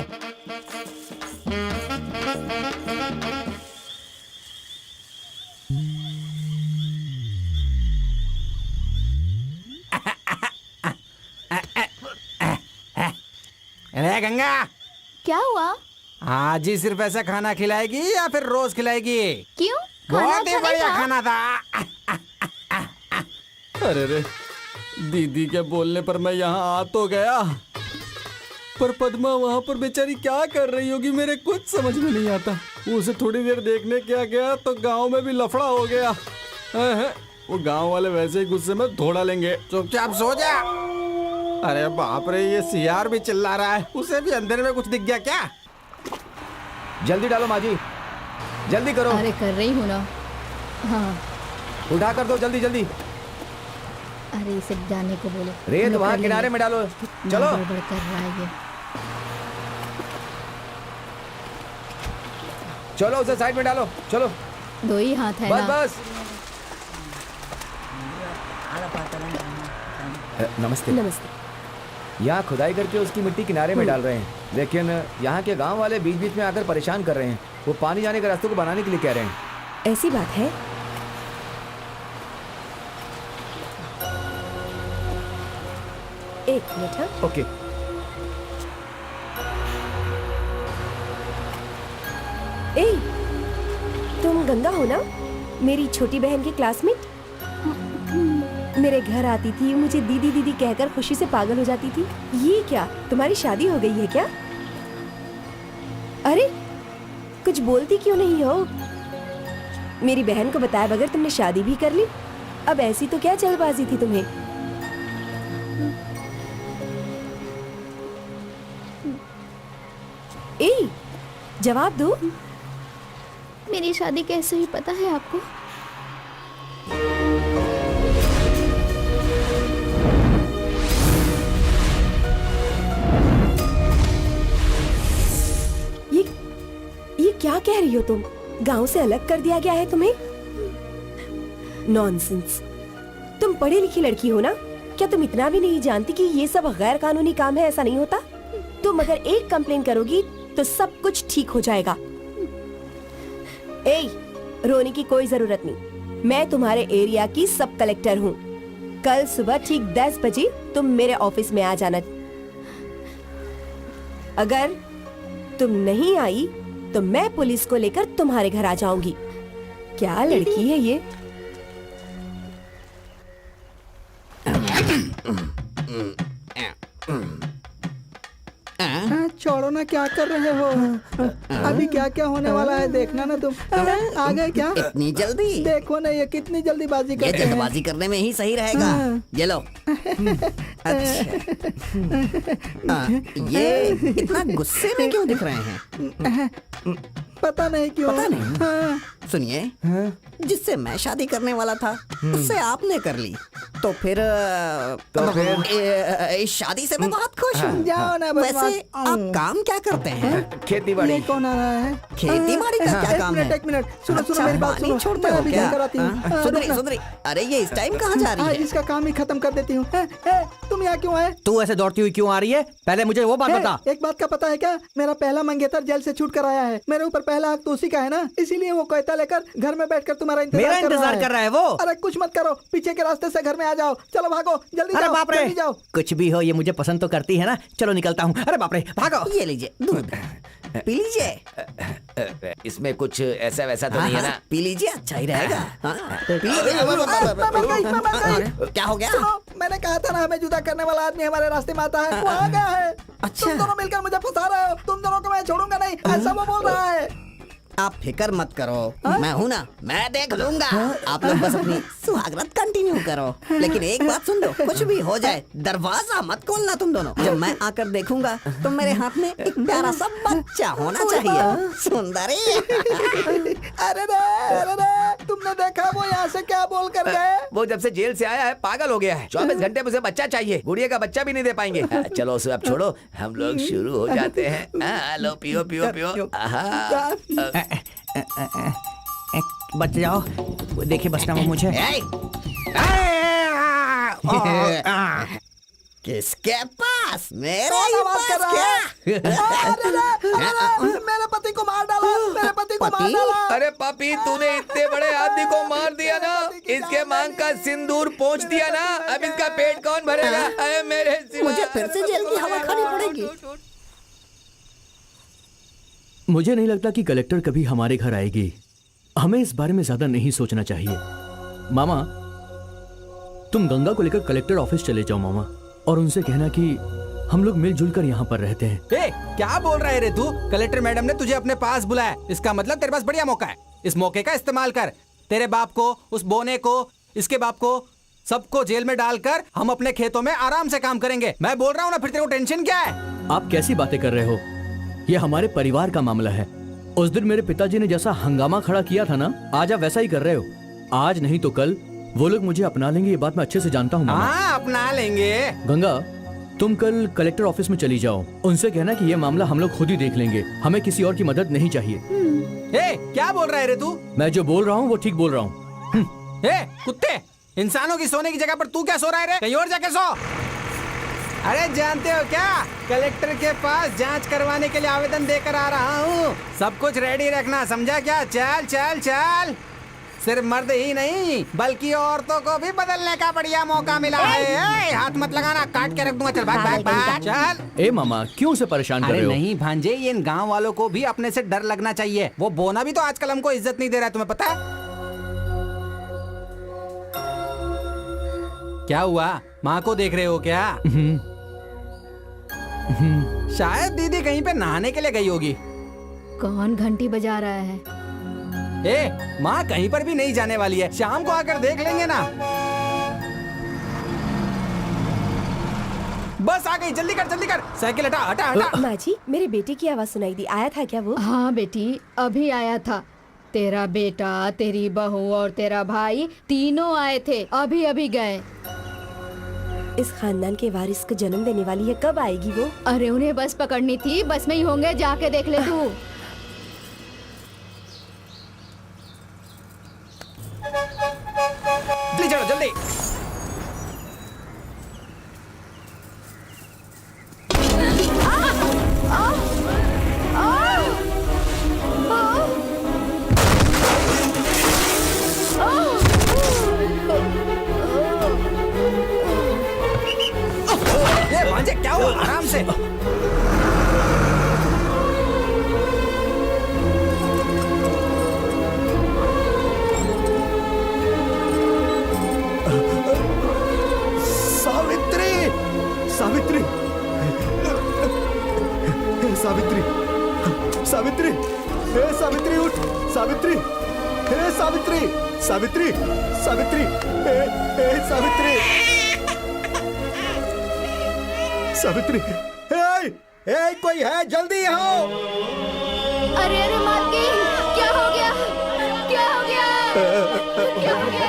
S10: अरे गंगा
S6: क्या हुआ?
S10: आज ही सिर्फ ऐसा खाना खिलाएगी या फिर रोज खिलाएगी?
S6: क्यों? खाना
S10: बहुत ही
S6: अच्छा नहीं
S10: बढ़िया
S6: था?
S10: खाना था। अरे रे, दीदी के बोलने पर मैं यहाँ आ तो गया, पर पद्मा वहाँ पर बेचारी क्या कर रही होगी मेरे कुछ समझ में नहीं आता। उसे थोड़ी देर देखने क्या गया तो गांव में भी लफड़ा हो गया। वो गांव वाले वैसे ही गुस्से में धोड़ा लेंगे। चुपचाप सो जा। अरे बाप रे, ये सियार भी चिल्ला रहा है, उसे भी अंदर में कुछ दिख गया क्या?
S7: जल्दी डालो माँ जी, जल्दी करो।
S6: अरे कर रही हूँ ना। हाँ
S7: उठा कर दो जल्दी जल्दी।
S6: अरे इसे जाने को बोलो।
S7: रेत
S6: मैं
S7: वहाँ
S6: कर
S7: किनारे
S6: लूंगी।
S7: में डालो।
S6: कितना
S7: चलो
S6: गड़बड़ कर रहा है ये।
S7: चलो उसे साइड में डालो। चलो
S6: दो ही हाथ है
S7: बस
S6: ना।
S7: बस। नमस्ते।
S5: नमस्ते।
S7: यहाँ खुदाई करके उसकी मिट्टी किनारे में डाल रहे हैं, लेकिन यहाँ के गांव वाले बीच बीच में आकर परेशान कर रहे हैं। वो पानी जाने के रास्तों को बनाने के लिए कह रहे हैं।
S5: ऐसी बात है? एक मिनट। हाँ
S7: ओके।
S5: ए, तुम गंगा हो ना, मेरी छोटी बहन की क्लासमेट? मेरे घर आती थी, मुझे दीदी दीदी कहकर खुशी से पागल हो जाती थी। ये क्या, तुम्हारी शादी हो गई है क्या? अरे कुछ बोलती क्यों नहीं हो? मेरी बहन को बताया बगैर तुमने शादी भी कर ली। अब ऐसी तो क्या जल्दबाजी थी तुम्हें? ए, जवाब दो।
S6: मेरी शादी कैसे हुई पता है आपको?
S5: ये क्या कह रही हो तुम? गांव से अलग कर दिया गया है तुम्हें? नॉनसेंस। तुम पढ़ी लिखी लड़की हो ना, क्या तुम इतना भी नहीं जानती कि ये सब गैर कानूनी काम है? ऐसा नहीं होता। तुम अगर एक कंप्लेन करोगी तो सब कुछ ठीक हो जाएगा। ए, रोने की कोई जरूरत नहीं। मैं तुम्हारे एरिया की सब कलेक्टर हूँ। कल सुबह ठीक 10 बजे तुम मेरे ऑफिस में आ जाना। अगर तुम नहीं आई तो मैं पुलिस को लेकर तुम्हारे घर आ जाऊंगी। क्या लड़की है ये?
S9: छोड़ो ना, क्या कर रहे हो? अभी क्या क्या होने वाला है देखना ना तुम। आ गए क्या?
S2: इतनी जल्दी?
S9: देखो ना ये कितनी जल्दीबाजी
S2: ये
S9: करते हैं।
S2: जल्दबाजी करने में ही सही रहेगा।
S9: हाँ।
S2: ये लो। अच्छा। ये इतना गुस्से में क्यों दिख रहे हैं?
S9: पता नहीं क्यों।
S2: पता नहीं?
S9: हाँ।
S2: सुनिए, जिससे मैं शादी करने वाला था उससे आपने कर ली, तो फिर इस शादी से मैं बहुत खुश हूँ।
S9: जाओ ना बदमाश।
S2: वैसे आप काम क्या करते हैं?
S7: खेती
S9: ये
S7: बाड़ी।
S9: कौन आ रहा है?
S2: खेती बाड़ी का क्या काम है?
S9: एक मिनट सुनो सुनो
S2: अच्छा,
S9: मेरी बात
S2: पानी
S9: सुनो।
S2: छोड़ते
S9: मैं
S2: हो
S9: अभी
S2: क्या?
S9: क्या कराती हूँ।
S2: हाँ, सुधरी
S9: रुकना।
S2: सुधरी। अरे ये इस टाइम कहाँ जा रही
S9: आज
S2: है?
S9: इसका काम ही खत्म कर देती हूँ। तुम यहाँ क्यों आए?
S8: तू ऐसे दौड़ती हुई क्यों आ रही है? पहले मुझे वो बात बता।
S9: एक बात का पता है क्या? मेरा पहला मंगेतर जेल से छूट कर आया है। मेरे ऊपर पहला हक तो उसी का है ना, इसीलिए वो कहता लेकर घर में बैठकर तुम्हारा
S8: मेरा इंतजार कर रहा है वो।
S9: अरे कुछ मत करो, पीछे के रास्ते से घर में आ जाओ। चलो भागो, जल्दी
S8: अरे
S9: जाओ,
S8: बाप रे,
S9: जल्दी जाओ।
S8: कुछ भी हो ये मुझे पसंद तो करती है ना। चलो निकलता हूँ। अरे बाप रे, भागो।
S2: ये लीजिए दूध, पी लीजिए।
S7: इसमें कुछ ऐसा वैसा तो
S2: हाँ,
S7: नहीं है
S2: हाँ,
S7: ना?
S2: पी लीजिए, अच्छा ही रहेगा। हाँ, पी लीजिए।
S9: मैं मर गई।
S2: क्या हो गया?
S9: सुनो, मैंने कहा था ना हमें जुदा करने वाला आदमी हमारे रास्ते में आता है, वो आ गया है।
S2: अच्छा।
S9: तुम दोनों मिलकर मुझे फंसा रहे हो। तुम दोनों को मैं छोड़ूंगा नहीं, ऐसा वो बोल रहा है।
S2: आप फिक्र मत करो, मैं हूं ना, मैं देख लूंगा। आप लोग बस अपनी सुहागरात कंटिन्यू करो। लेकिन एक बात सुन लो, कुछ भी हो जाए दरवाजा मत खोलना तुम दोनों। जब मैं आकर देखूंगा तो मेरे हाथ में एक प्यारा सा बच्चा होना चाहिए। सुंदरी।
S9: अरे रे, तुमने देखा वो यहाँ से क्या बोल कर गए?
S7: वो जब से जेल से आया है पागल हो गया है। 24 घंटे में उसे बच्चा चाहिए, गुड़िया का बच्चा भी नहीं दे पाएंगे। चलो उसे अब छोड़ो, हम लोग शुरू हो जाते हैं। लो पियो पियो पियो। आहा।
S8: बच जाओ, देखिए बचना वो मुझे।
S2: किसके पास? मेरे
S9: कौन
S2: ही
S9: आवाज कर
S2: पास
S9: रहा है?
S2: क्या?
S9: मेरे पति को मार डाला, मेरे पति को मार
S2: पति?
S9: डाला।
S7: अरे पापी, तूने इतने बड़े आदमी को मार दिया ना, इसके मांग का सिंदूर पोंछ दिया ना, अब इसका पेट कौन भरेगा? अरे मेरे सिवा।
S2: मुझे फिर से जेल की हवा खानी पड़ेगी।
S3: मुझे नहीं लगता कि कलेक्टर कभी हमारे घर आएगी। हमें इस बारे में ज्यादा नहीं सोचना चाहिए। मामा, तुम गंगा को लेकर कलेक्टर ऑफिस चले जाओ मामा, और उनसे कहना कि हम लोग मिलजुल कर यहाँ पर रहते हैं।
S10: ए, क्या बोल रहा है रे तू? कलेक्टर मैडम ने तुझे अपने पास बुलाया, इसका मतलब तेरे पास बढ़िया मौका है। इस मौके का इस्तेमाल कर। तेरे बाप को, उस बोने को, इसके बाप को, सबको जेल में डालकर हम अपने खेतों में आराम से काम करेंगे। मैं बोल रहा हूँ ना, फिर तेरे को टेंशन क्या है?
S3: आप कैसी बातें कर रहे हो? यह हमारे परिवार का मामला है। उस दिन मेरे पिताजी ने जैसा हंगामा खड़ा किया था ना, आज आप वैसा ही कर रहे हो। आज नहीं तो कल वो लोग मुझे अपना लेंगे, ये बात मैं अच्छे से जानता हूँ मामा।
S10: हाँ, अपना लेंगे।
S3: गंगा, तुम कल कलेक्टर ऑफिस में चली जाओ, उनसे कहना कि ये मामला हम लोग खुद ही देख लेंगे, हमें किसी और की मदद नहीं चाहिए।
S10: ए, क्या बोल रहा है रे तू?
S3: मैं जो बोल रहा हूँ वो ठीक बोल रहा हूँ।
S10: ए, कुत्ते, इंसानों की सोने की जगह पर तू क्या सो रहा है रे? कहीं और जाके सो। अरे जानते हो क्या, कलेक्टर के पास जांच करवाने के लिए आवेदन देकर आ रहा हूँ। सब कुछ रेडी रखना, समझा क्या? चल चल चल। सिर्फ मर्द ही नहीं बल्कि औरतों को भी बदलने का बढ़िया मौका मिला है। ए, हाथ मत लगाना, काट के रख दूंगा। चल भाग भाग भाग, चल।
S3: ए मामा, क्यों उसे परेशान कर
S10: अरे
S3: रहे हो?
S10: नहीं भांजे, ये इन गांव वालों को भी अपने से डर लगना चाहिए। वो बोना भी तो आजकल हमको इज्जत नहीं दे रहा है, तुम्हें पता है? क्या हुआ? माँ को देख रहे हो क्या? शायद दीदी कहीं पे नहाने के लिए गई होगी।
S6: कौन घंटी बजा रहा है?
S10: ए, माँ कहीं पर भी नहीं जाने वाली है, शाम को आकर देख लेंगे ना। बस आ गई, जल्दी कर जल्दी कर। साइकिल हटा हटा हटा।
S5: माँ जी, मेरे बेटे की आवाज सुनाई दी, आया था क्या वो?
S6: हाँ बेटी, अभी आया था। तेरा बेटा, तेरी बहू और तेरा भाई तीनों आए थे, अभी अभी गए।
S5: इस खानदान के वारिस को जन्म देने वाली है, कब आएगी वो?
S6: अरे उन्हें बस पकड़नी थी, बस में ही होंगे, जाके देख ले तू।
S10: जल्दी चलो जल्दी। ये भांजे क्या हुआ? आराम से।
S4: सावित्री, सावित्री, सावित्री, सावित्री, हे सावित्री उठ, सावित्री, हे सावित्री, सावित्री, सावित्री, हे सावित्री, सावित्री, हे कोई है, जल्दी आओ।
S6: अरे अरे मालकिन, क्या हो गया? क्या हो गया? क्या हो गया?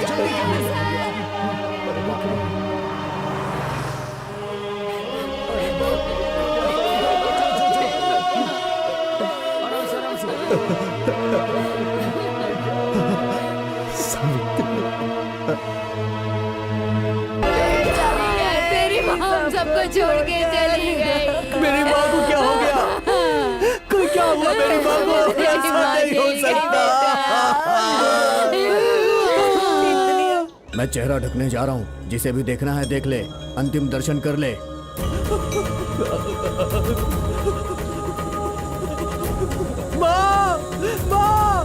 S6: जल्दी यहाँ से आए। तेरी माँ हम सबको छोड़ के चली गई।
S3: मेरी माँ को क्या हो गया? कोई क्या हुआ मेरी माँ को? ऐसा नहीं हो सकता।
S4: मैं चेहरा ढकने जा रहा हूँ। जिसे भी देखना है देख ले, अंतिम दर्शन कर ले।
S3: माँ, माँ,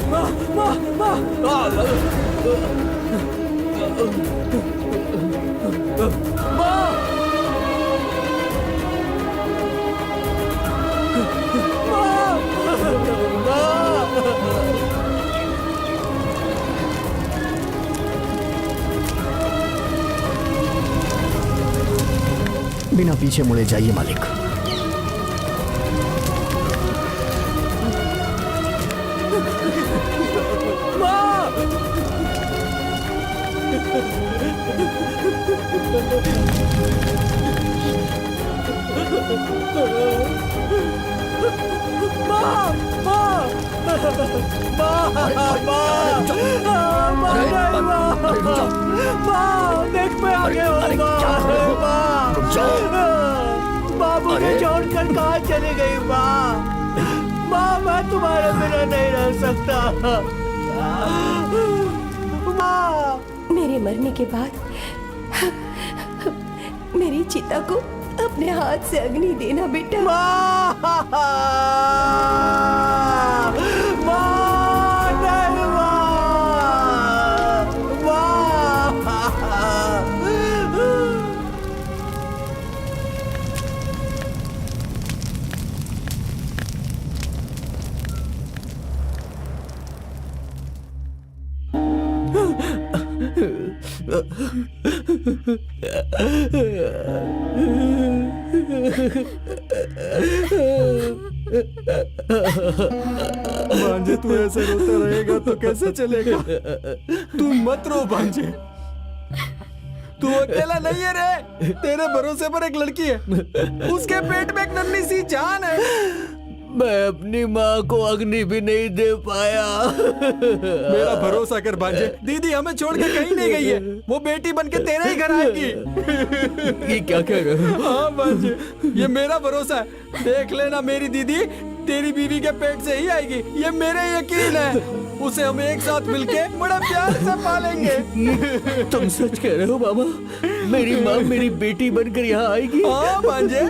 S3: माँ, माँ, माँ,
S4: बिना पीछे मुड़े जाइए मालिक।
S3: देख मैं आ गया हूँ। माँ मुझे छोड़कर कहाँ चली गई? माँ मैं तुम्हारे बिना नहीं रह सकता। माँ
S5: मेरे मरने के बाद मेरी चिता को अपने हाथ से अग्नि देना बेटा।
S7: भांजे तू ऐसे रोता रहेगा तो कैसे चलेगा? तू मत रो भांजे, तू अकेला नहीं है रे। तेरे भरोसे पर एक लड़की है, उसके पेट में एक नन्ही सी जान है।
S3: मैं अपनी माँ को अग्नि भी नहीं दे पाया।
S7: मेरा भरोसा कर भांजे, दीदी हमें छोड़ के कहीं नहीं गई है। वो बेटी बन के तेरे ही घर आएगी।
S3: ये क्या कह रहे हो?
S7: हाँ भांजे, ये मेरा भरोसा है। देख लेना, मेरी दीदी तेरी बीवी के पेट से ही आएगी, ये मेरे यकीन है। उसे हम एक साथ मिलके बड़ा प्यार से पालेंगे।
S3: तुम सच कह रहे हो मामा? मेरी माँ मेरी बेटी बनकर यहाँ आएगी?
S7: हाँ भांजे,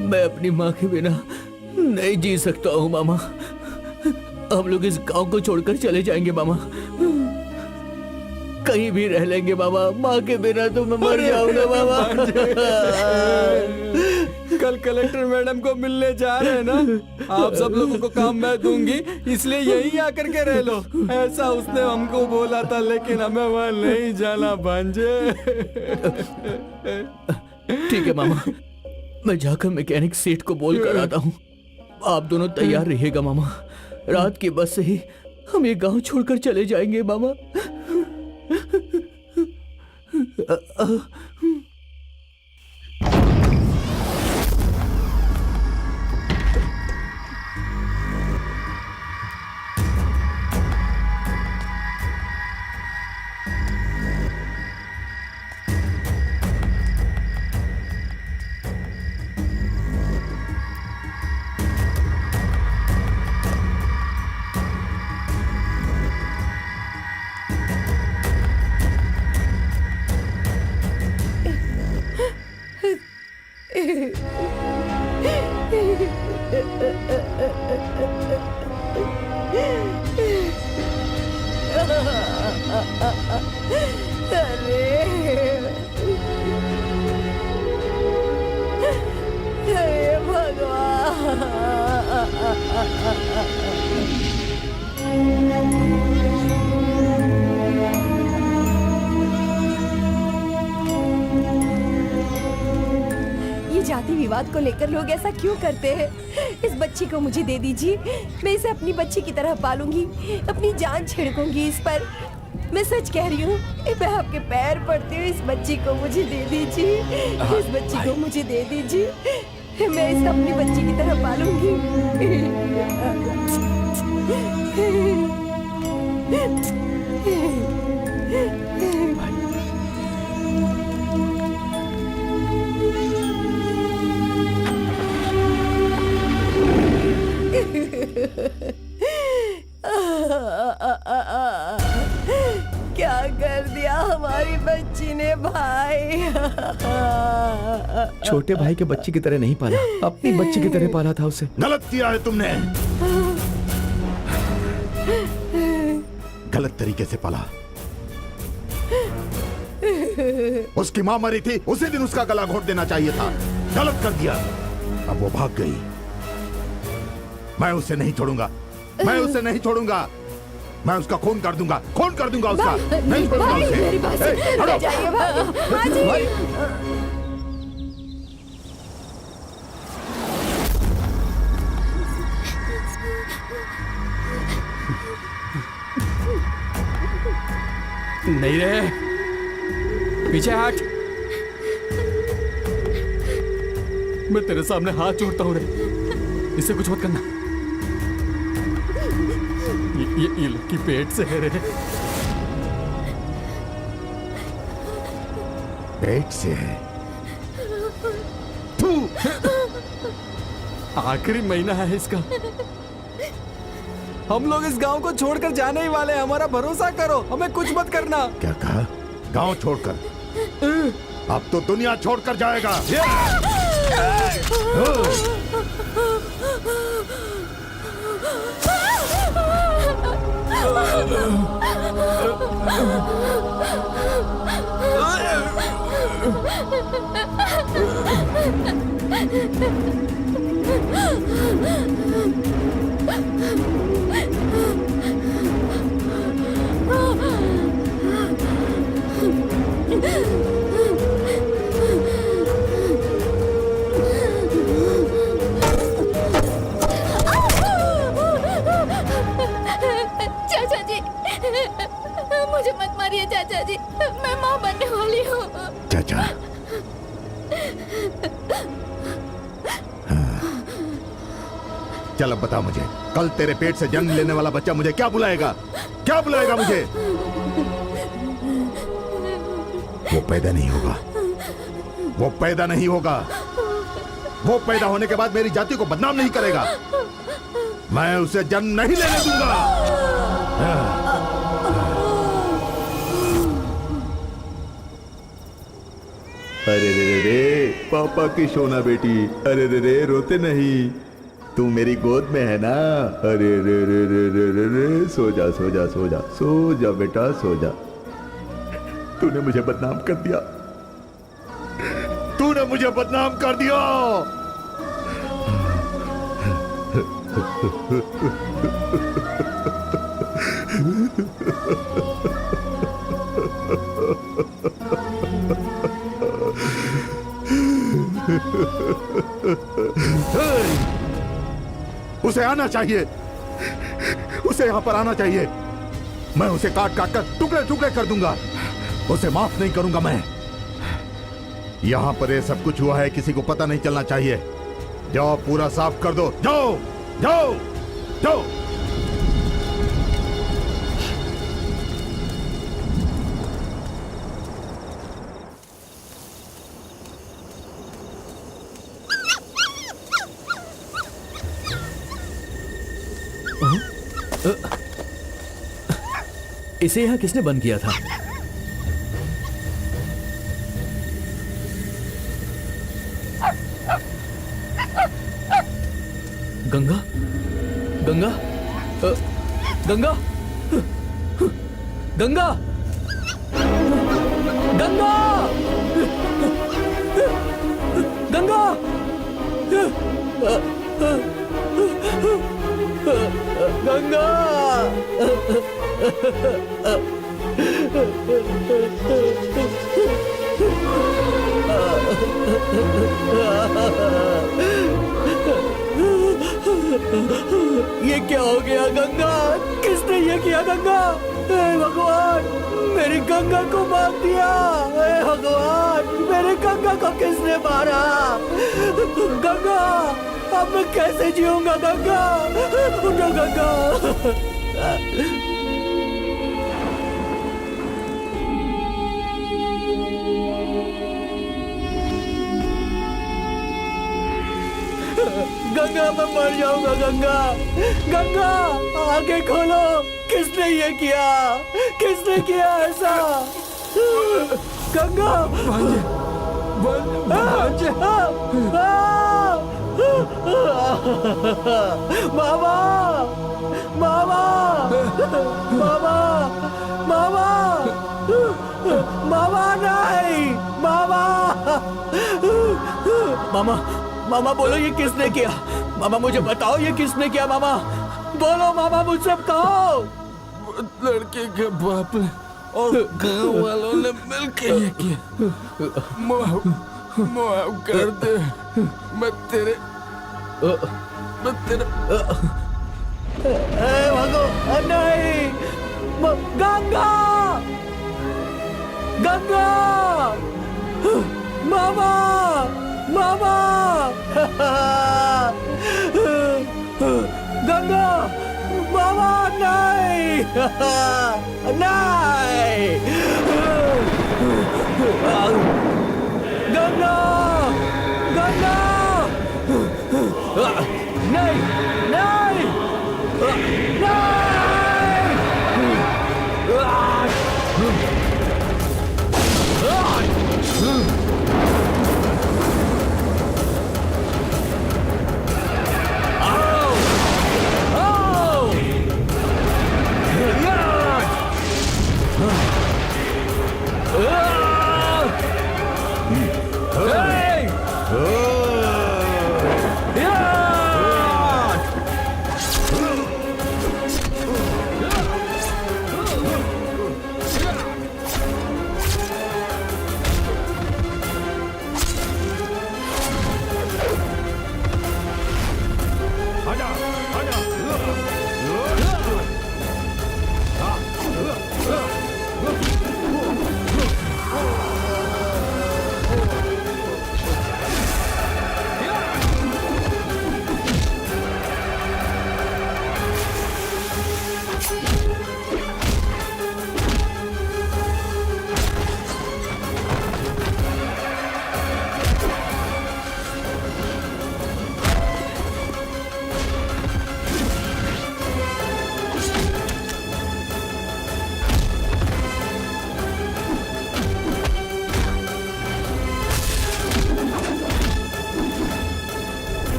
S3: मैं अपनी माँ के बिना नहीं जी सकता हूँ मामा। हम लोग इस गांव को छोड़कर चले जाएंगे मामा। कहीं भी रह लेंगे मामा। माँ के बिना तो मैं मर जाऊंगा मामा।
S7: कल कलेक्टर मैडम को मिलने जा रहे हैं ना, आप सब लोगों को काम मैं दूंगी, इसलिए यहीं आकर के रह लो। ऐसा उसने हमको बोला था, लेकिन हमें वहाँ नहीं जाना भांजे।
S3: ठीक है मामा, मैं जाकर मैकेनिक सेठ को बोल कर आता हूँ। आप दोनों तैयार रहिएगा मामा। रात की बस से ही हम ये गांव छोड़कर चले जाएंगे मामा।
S5: बात को लेकर लोग ऐसा क्यों करते हैं? इस बच्ची को मुझे दे दीजिए, मैं इसे अपनी बच्ची की तरह पालूंगी, अपनी जान छिड़कूंगी इस पर। मैं सच कह रही हूँ, मैं आपके पैर पड़ती हूँ, इस बच्ची को मुझे दे दीजिए, इस बच्ची को मुझे दे दीजिए, मैं इसे अपनी बच्ची की तरह पालूंगी। क्या कर दिया हमारी बच्ची ने भाई?
S11: छोटे भाई के बच्चे की तरह नहीं पाला, अपनी बच्ची की तरह पाला था उसे।
S4: गलत किया है तुमने, गलत तरीके से पाला। उसकी मां मरी थी, उसी दिन उसका गला घोट देना चाहिए था। गलत कर दिया। अब वो भाग गई, मैं उसे नहीं छोड़ूंगा, मैं उसे नहीं छोड़ूंगा। मैं उसका खून कर दूंगा, खून कर दूंगा उसका। नहीं छोड़ूंगा उसे।
S5: मेरी बात
S4: हटो।
S5: जाइए भाई। हाँ जी।
S3: नहीं रे, पीछे हट। मैं तेरे सामने हाथ जोड़ता हूँ रे, इससे कुछ मत करना। ये लड़की पेट से है रे।
S4: पेट से है? तू
S3: आखिरी महीना है इसका। हम लोग इस गांव को छोड़कर जाने ही वाले हैं, हमारा भरोसा करो, हमें कुछ मत करना।
S4: क्या कहा? गांव छोड़कर? अब तो दुनिया छोड़कर जाएगा।
S6: चाचा जी, मुझे मत मारिए चाचा जी, मैं माँ बनने वाली हूँ।
S4: चाचा, चल अब बता मुझे, कल तेरे पेट से जन्म लेने वाला बच्चा मुझे क्या बुलाएगा? क्या बुलाएगा मुझे? वो पैदा नहीं होगा, वो पैदा नहीं होगा। वो पैदा होने के बाद मेरी जाति को बदनाम नहीं करेगा। मैं उसे जन्म नहीं लेने दूंगा।
S12: अरे रे रे रे, पापा की सोना बेटी, अरे रे रे, रोते नहीं, तू मेरी गोद में है ना। अरे रे रे रे रे रे रे, सो जा सो जा सो जा सो जा बेटा, सो जा। तूने मुझे बदनाम कर दिया,
S4: तूने मुझे बदनाम कर दिया। उसे आना चाहिए, उसे यहां पर आना चाहिए। मैं उसे काट काट कर टुकड़े टुकड़े कर दूंगा, उसे माफ नहीं करूंगा मैं। यहां पर ये सब कुछ हुआ है, किसी को पता नहीं चलना चाहिए। जाओ पूरा साफ कर दो, जाओ जाओ जाओ।
S3: इसे यहाँ किसने बंद किया था? गंगा, गंगा, गंगा, गंगा, गंगा, गंगा, गंगा। ये क्या हो गया गंगा? किसने ये किया गंगा? हे भगवान, मेरी गंगा को मार दिया। हे भगवान, मेरी गंगा को किसने मारा? गंगा, अब मैं कैसे जीऊंगा? गंगा, उठो गंगा। गंगा, मैं मर जाऊंगा। गंगा, गंगा, आंखें खोलो। किसने ये किया? किसने किया ऐसा? गंगा, मामा, मामा, मामा, मामा, मामा, नहीं, मामा, मामा, मामा बोलो, ये किसने किया? मामा मुझे बताओ, ये किसने किया? मामा बोलो, मामा मुझसे कहो।
S13: लड़के के बाप ने और गांव वालों ने मिलकर ये किया। माफ कर दे। मैं तेरे
S3: भगवान, नहीं, गंगा, गंगा, मामा, मामा, गंगा, मामा, नहीं, नहीं, गंगा, गंगा, नहीं, नहीं,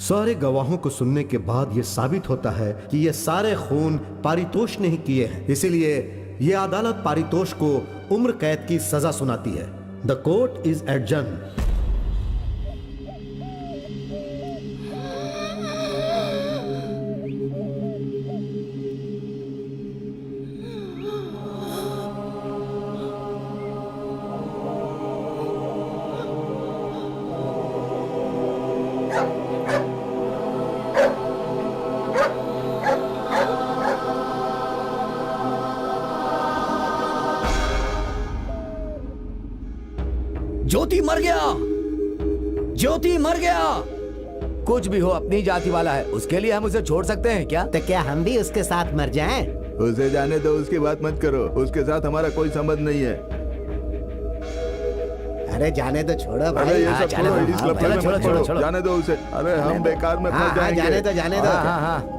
S4: सारे गवाहों को सुनने के बाद यह साबित होता है कि ये सारे खून पारितोष ने ही किए हैं, इसीलिए ये अदालत पारितोष को उम्र कैद की सजा सुनाती है। The court is adjourn.
S7: Jyoti मर गया, ज्योति मर गया। कुछ भी हो अपनी जाति वाला है, उसके लिए हम उसे छोड़ सकते हैं क्या?
S9: तो क्या हम भी उसके साथ मर जाएं?
S12: उसे जाने दो, उसकी बात मत करो, उसके साथ हमारा कोई संबंध नहीं है।
S9: अरे जाने दो, छोड़ो
S12: अरे
S9: भाई।
S12: ये सब छोड़ो, इस लफड़े में मत छोड़ो, जाने दो उसे। अरे हम बेकार में फंस जाएंगे।
S9: जाने दो, जाने दो।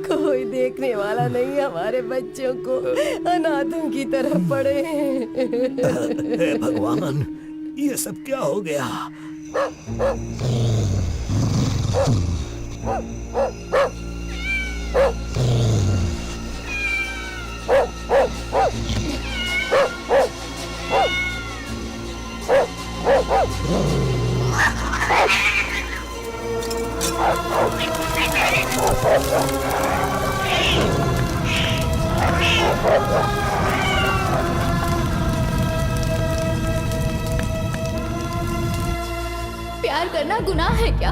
S5: कोई देखने वाला नहीं, हमारे बच्चों को अनाथों की तरह पड़े हैं।
S4: हे भगवान, ये सब क्या हो गया?
S6: प्यार करना गुनाह है क्या?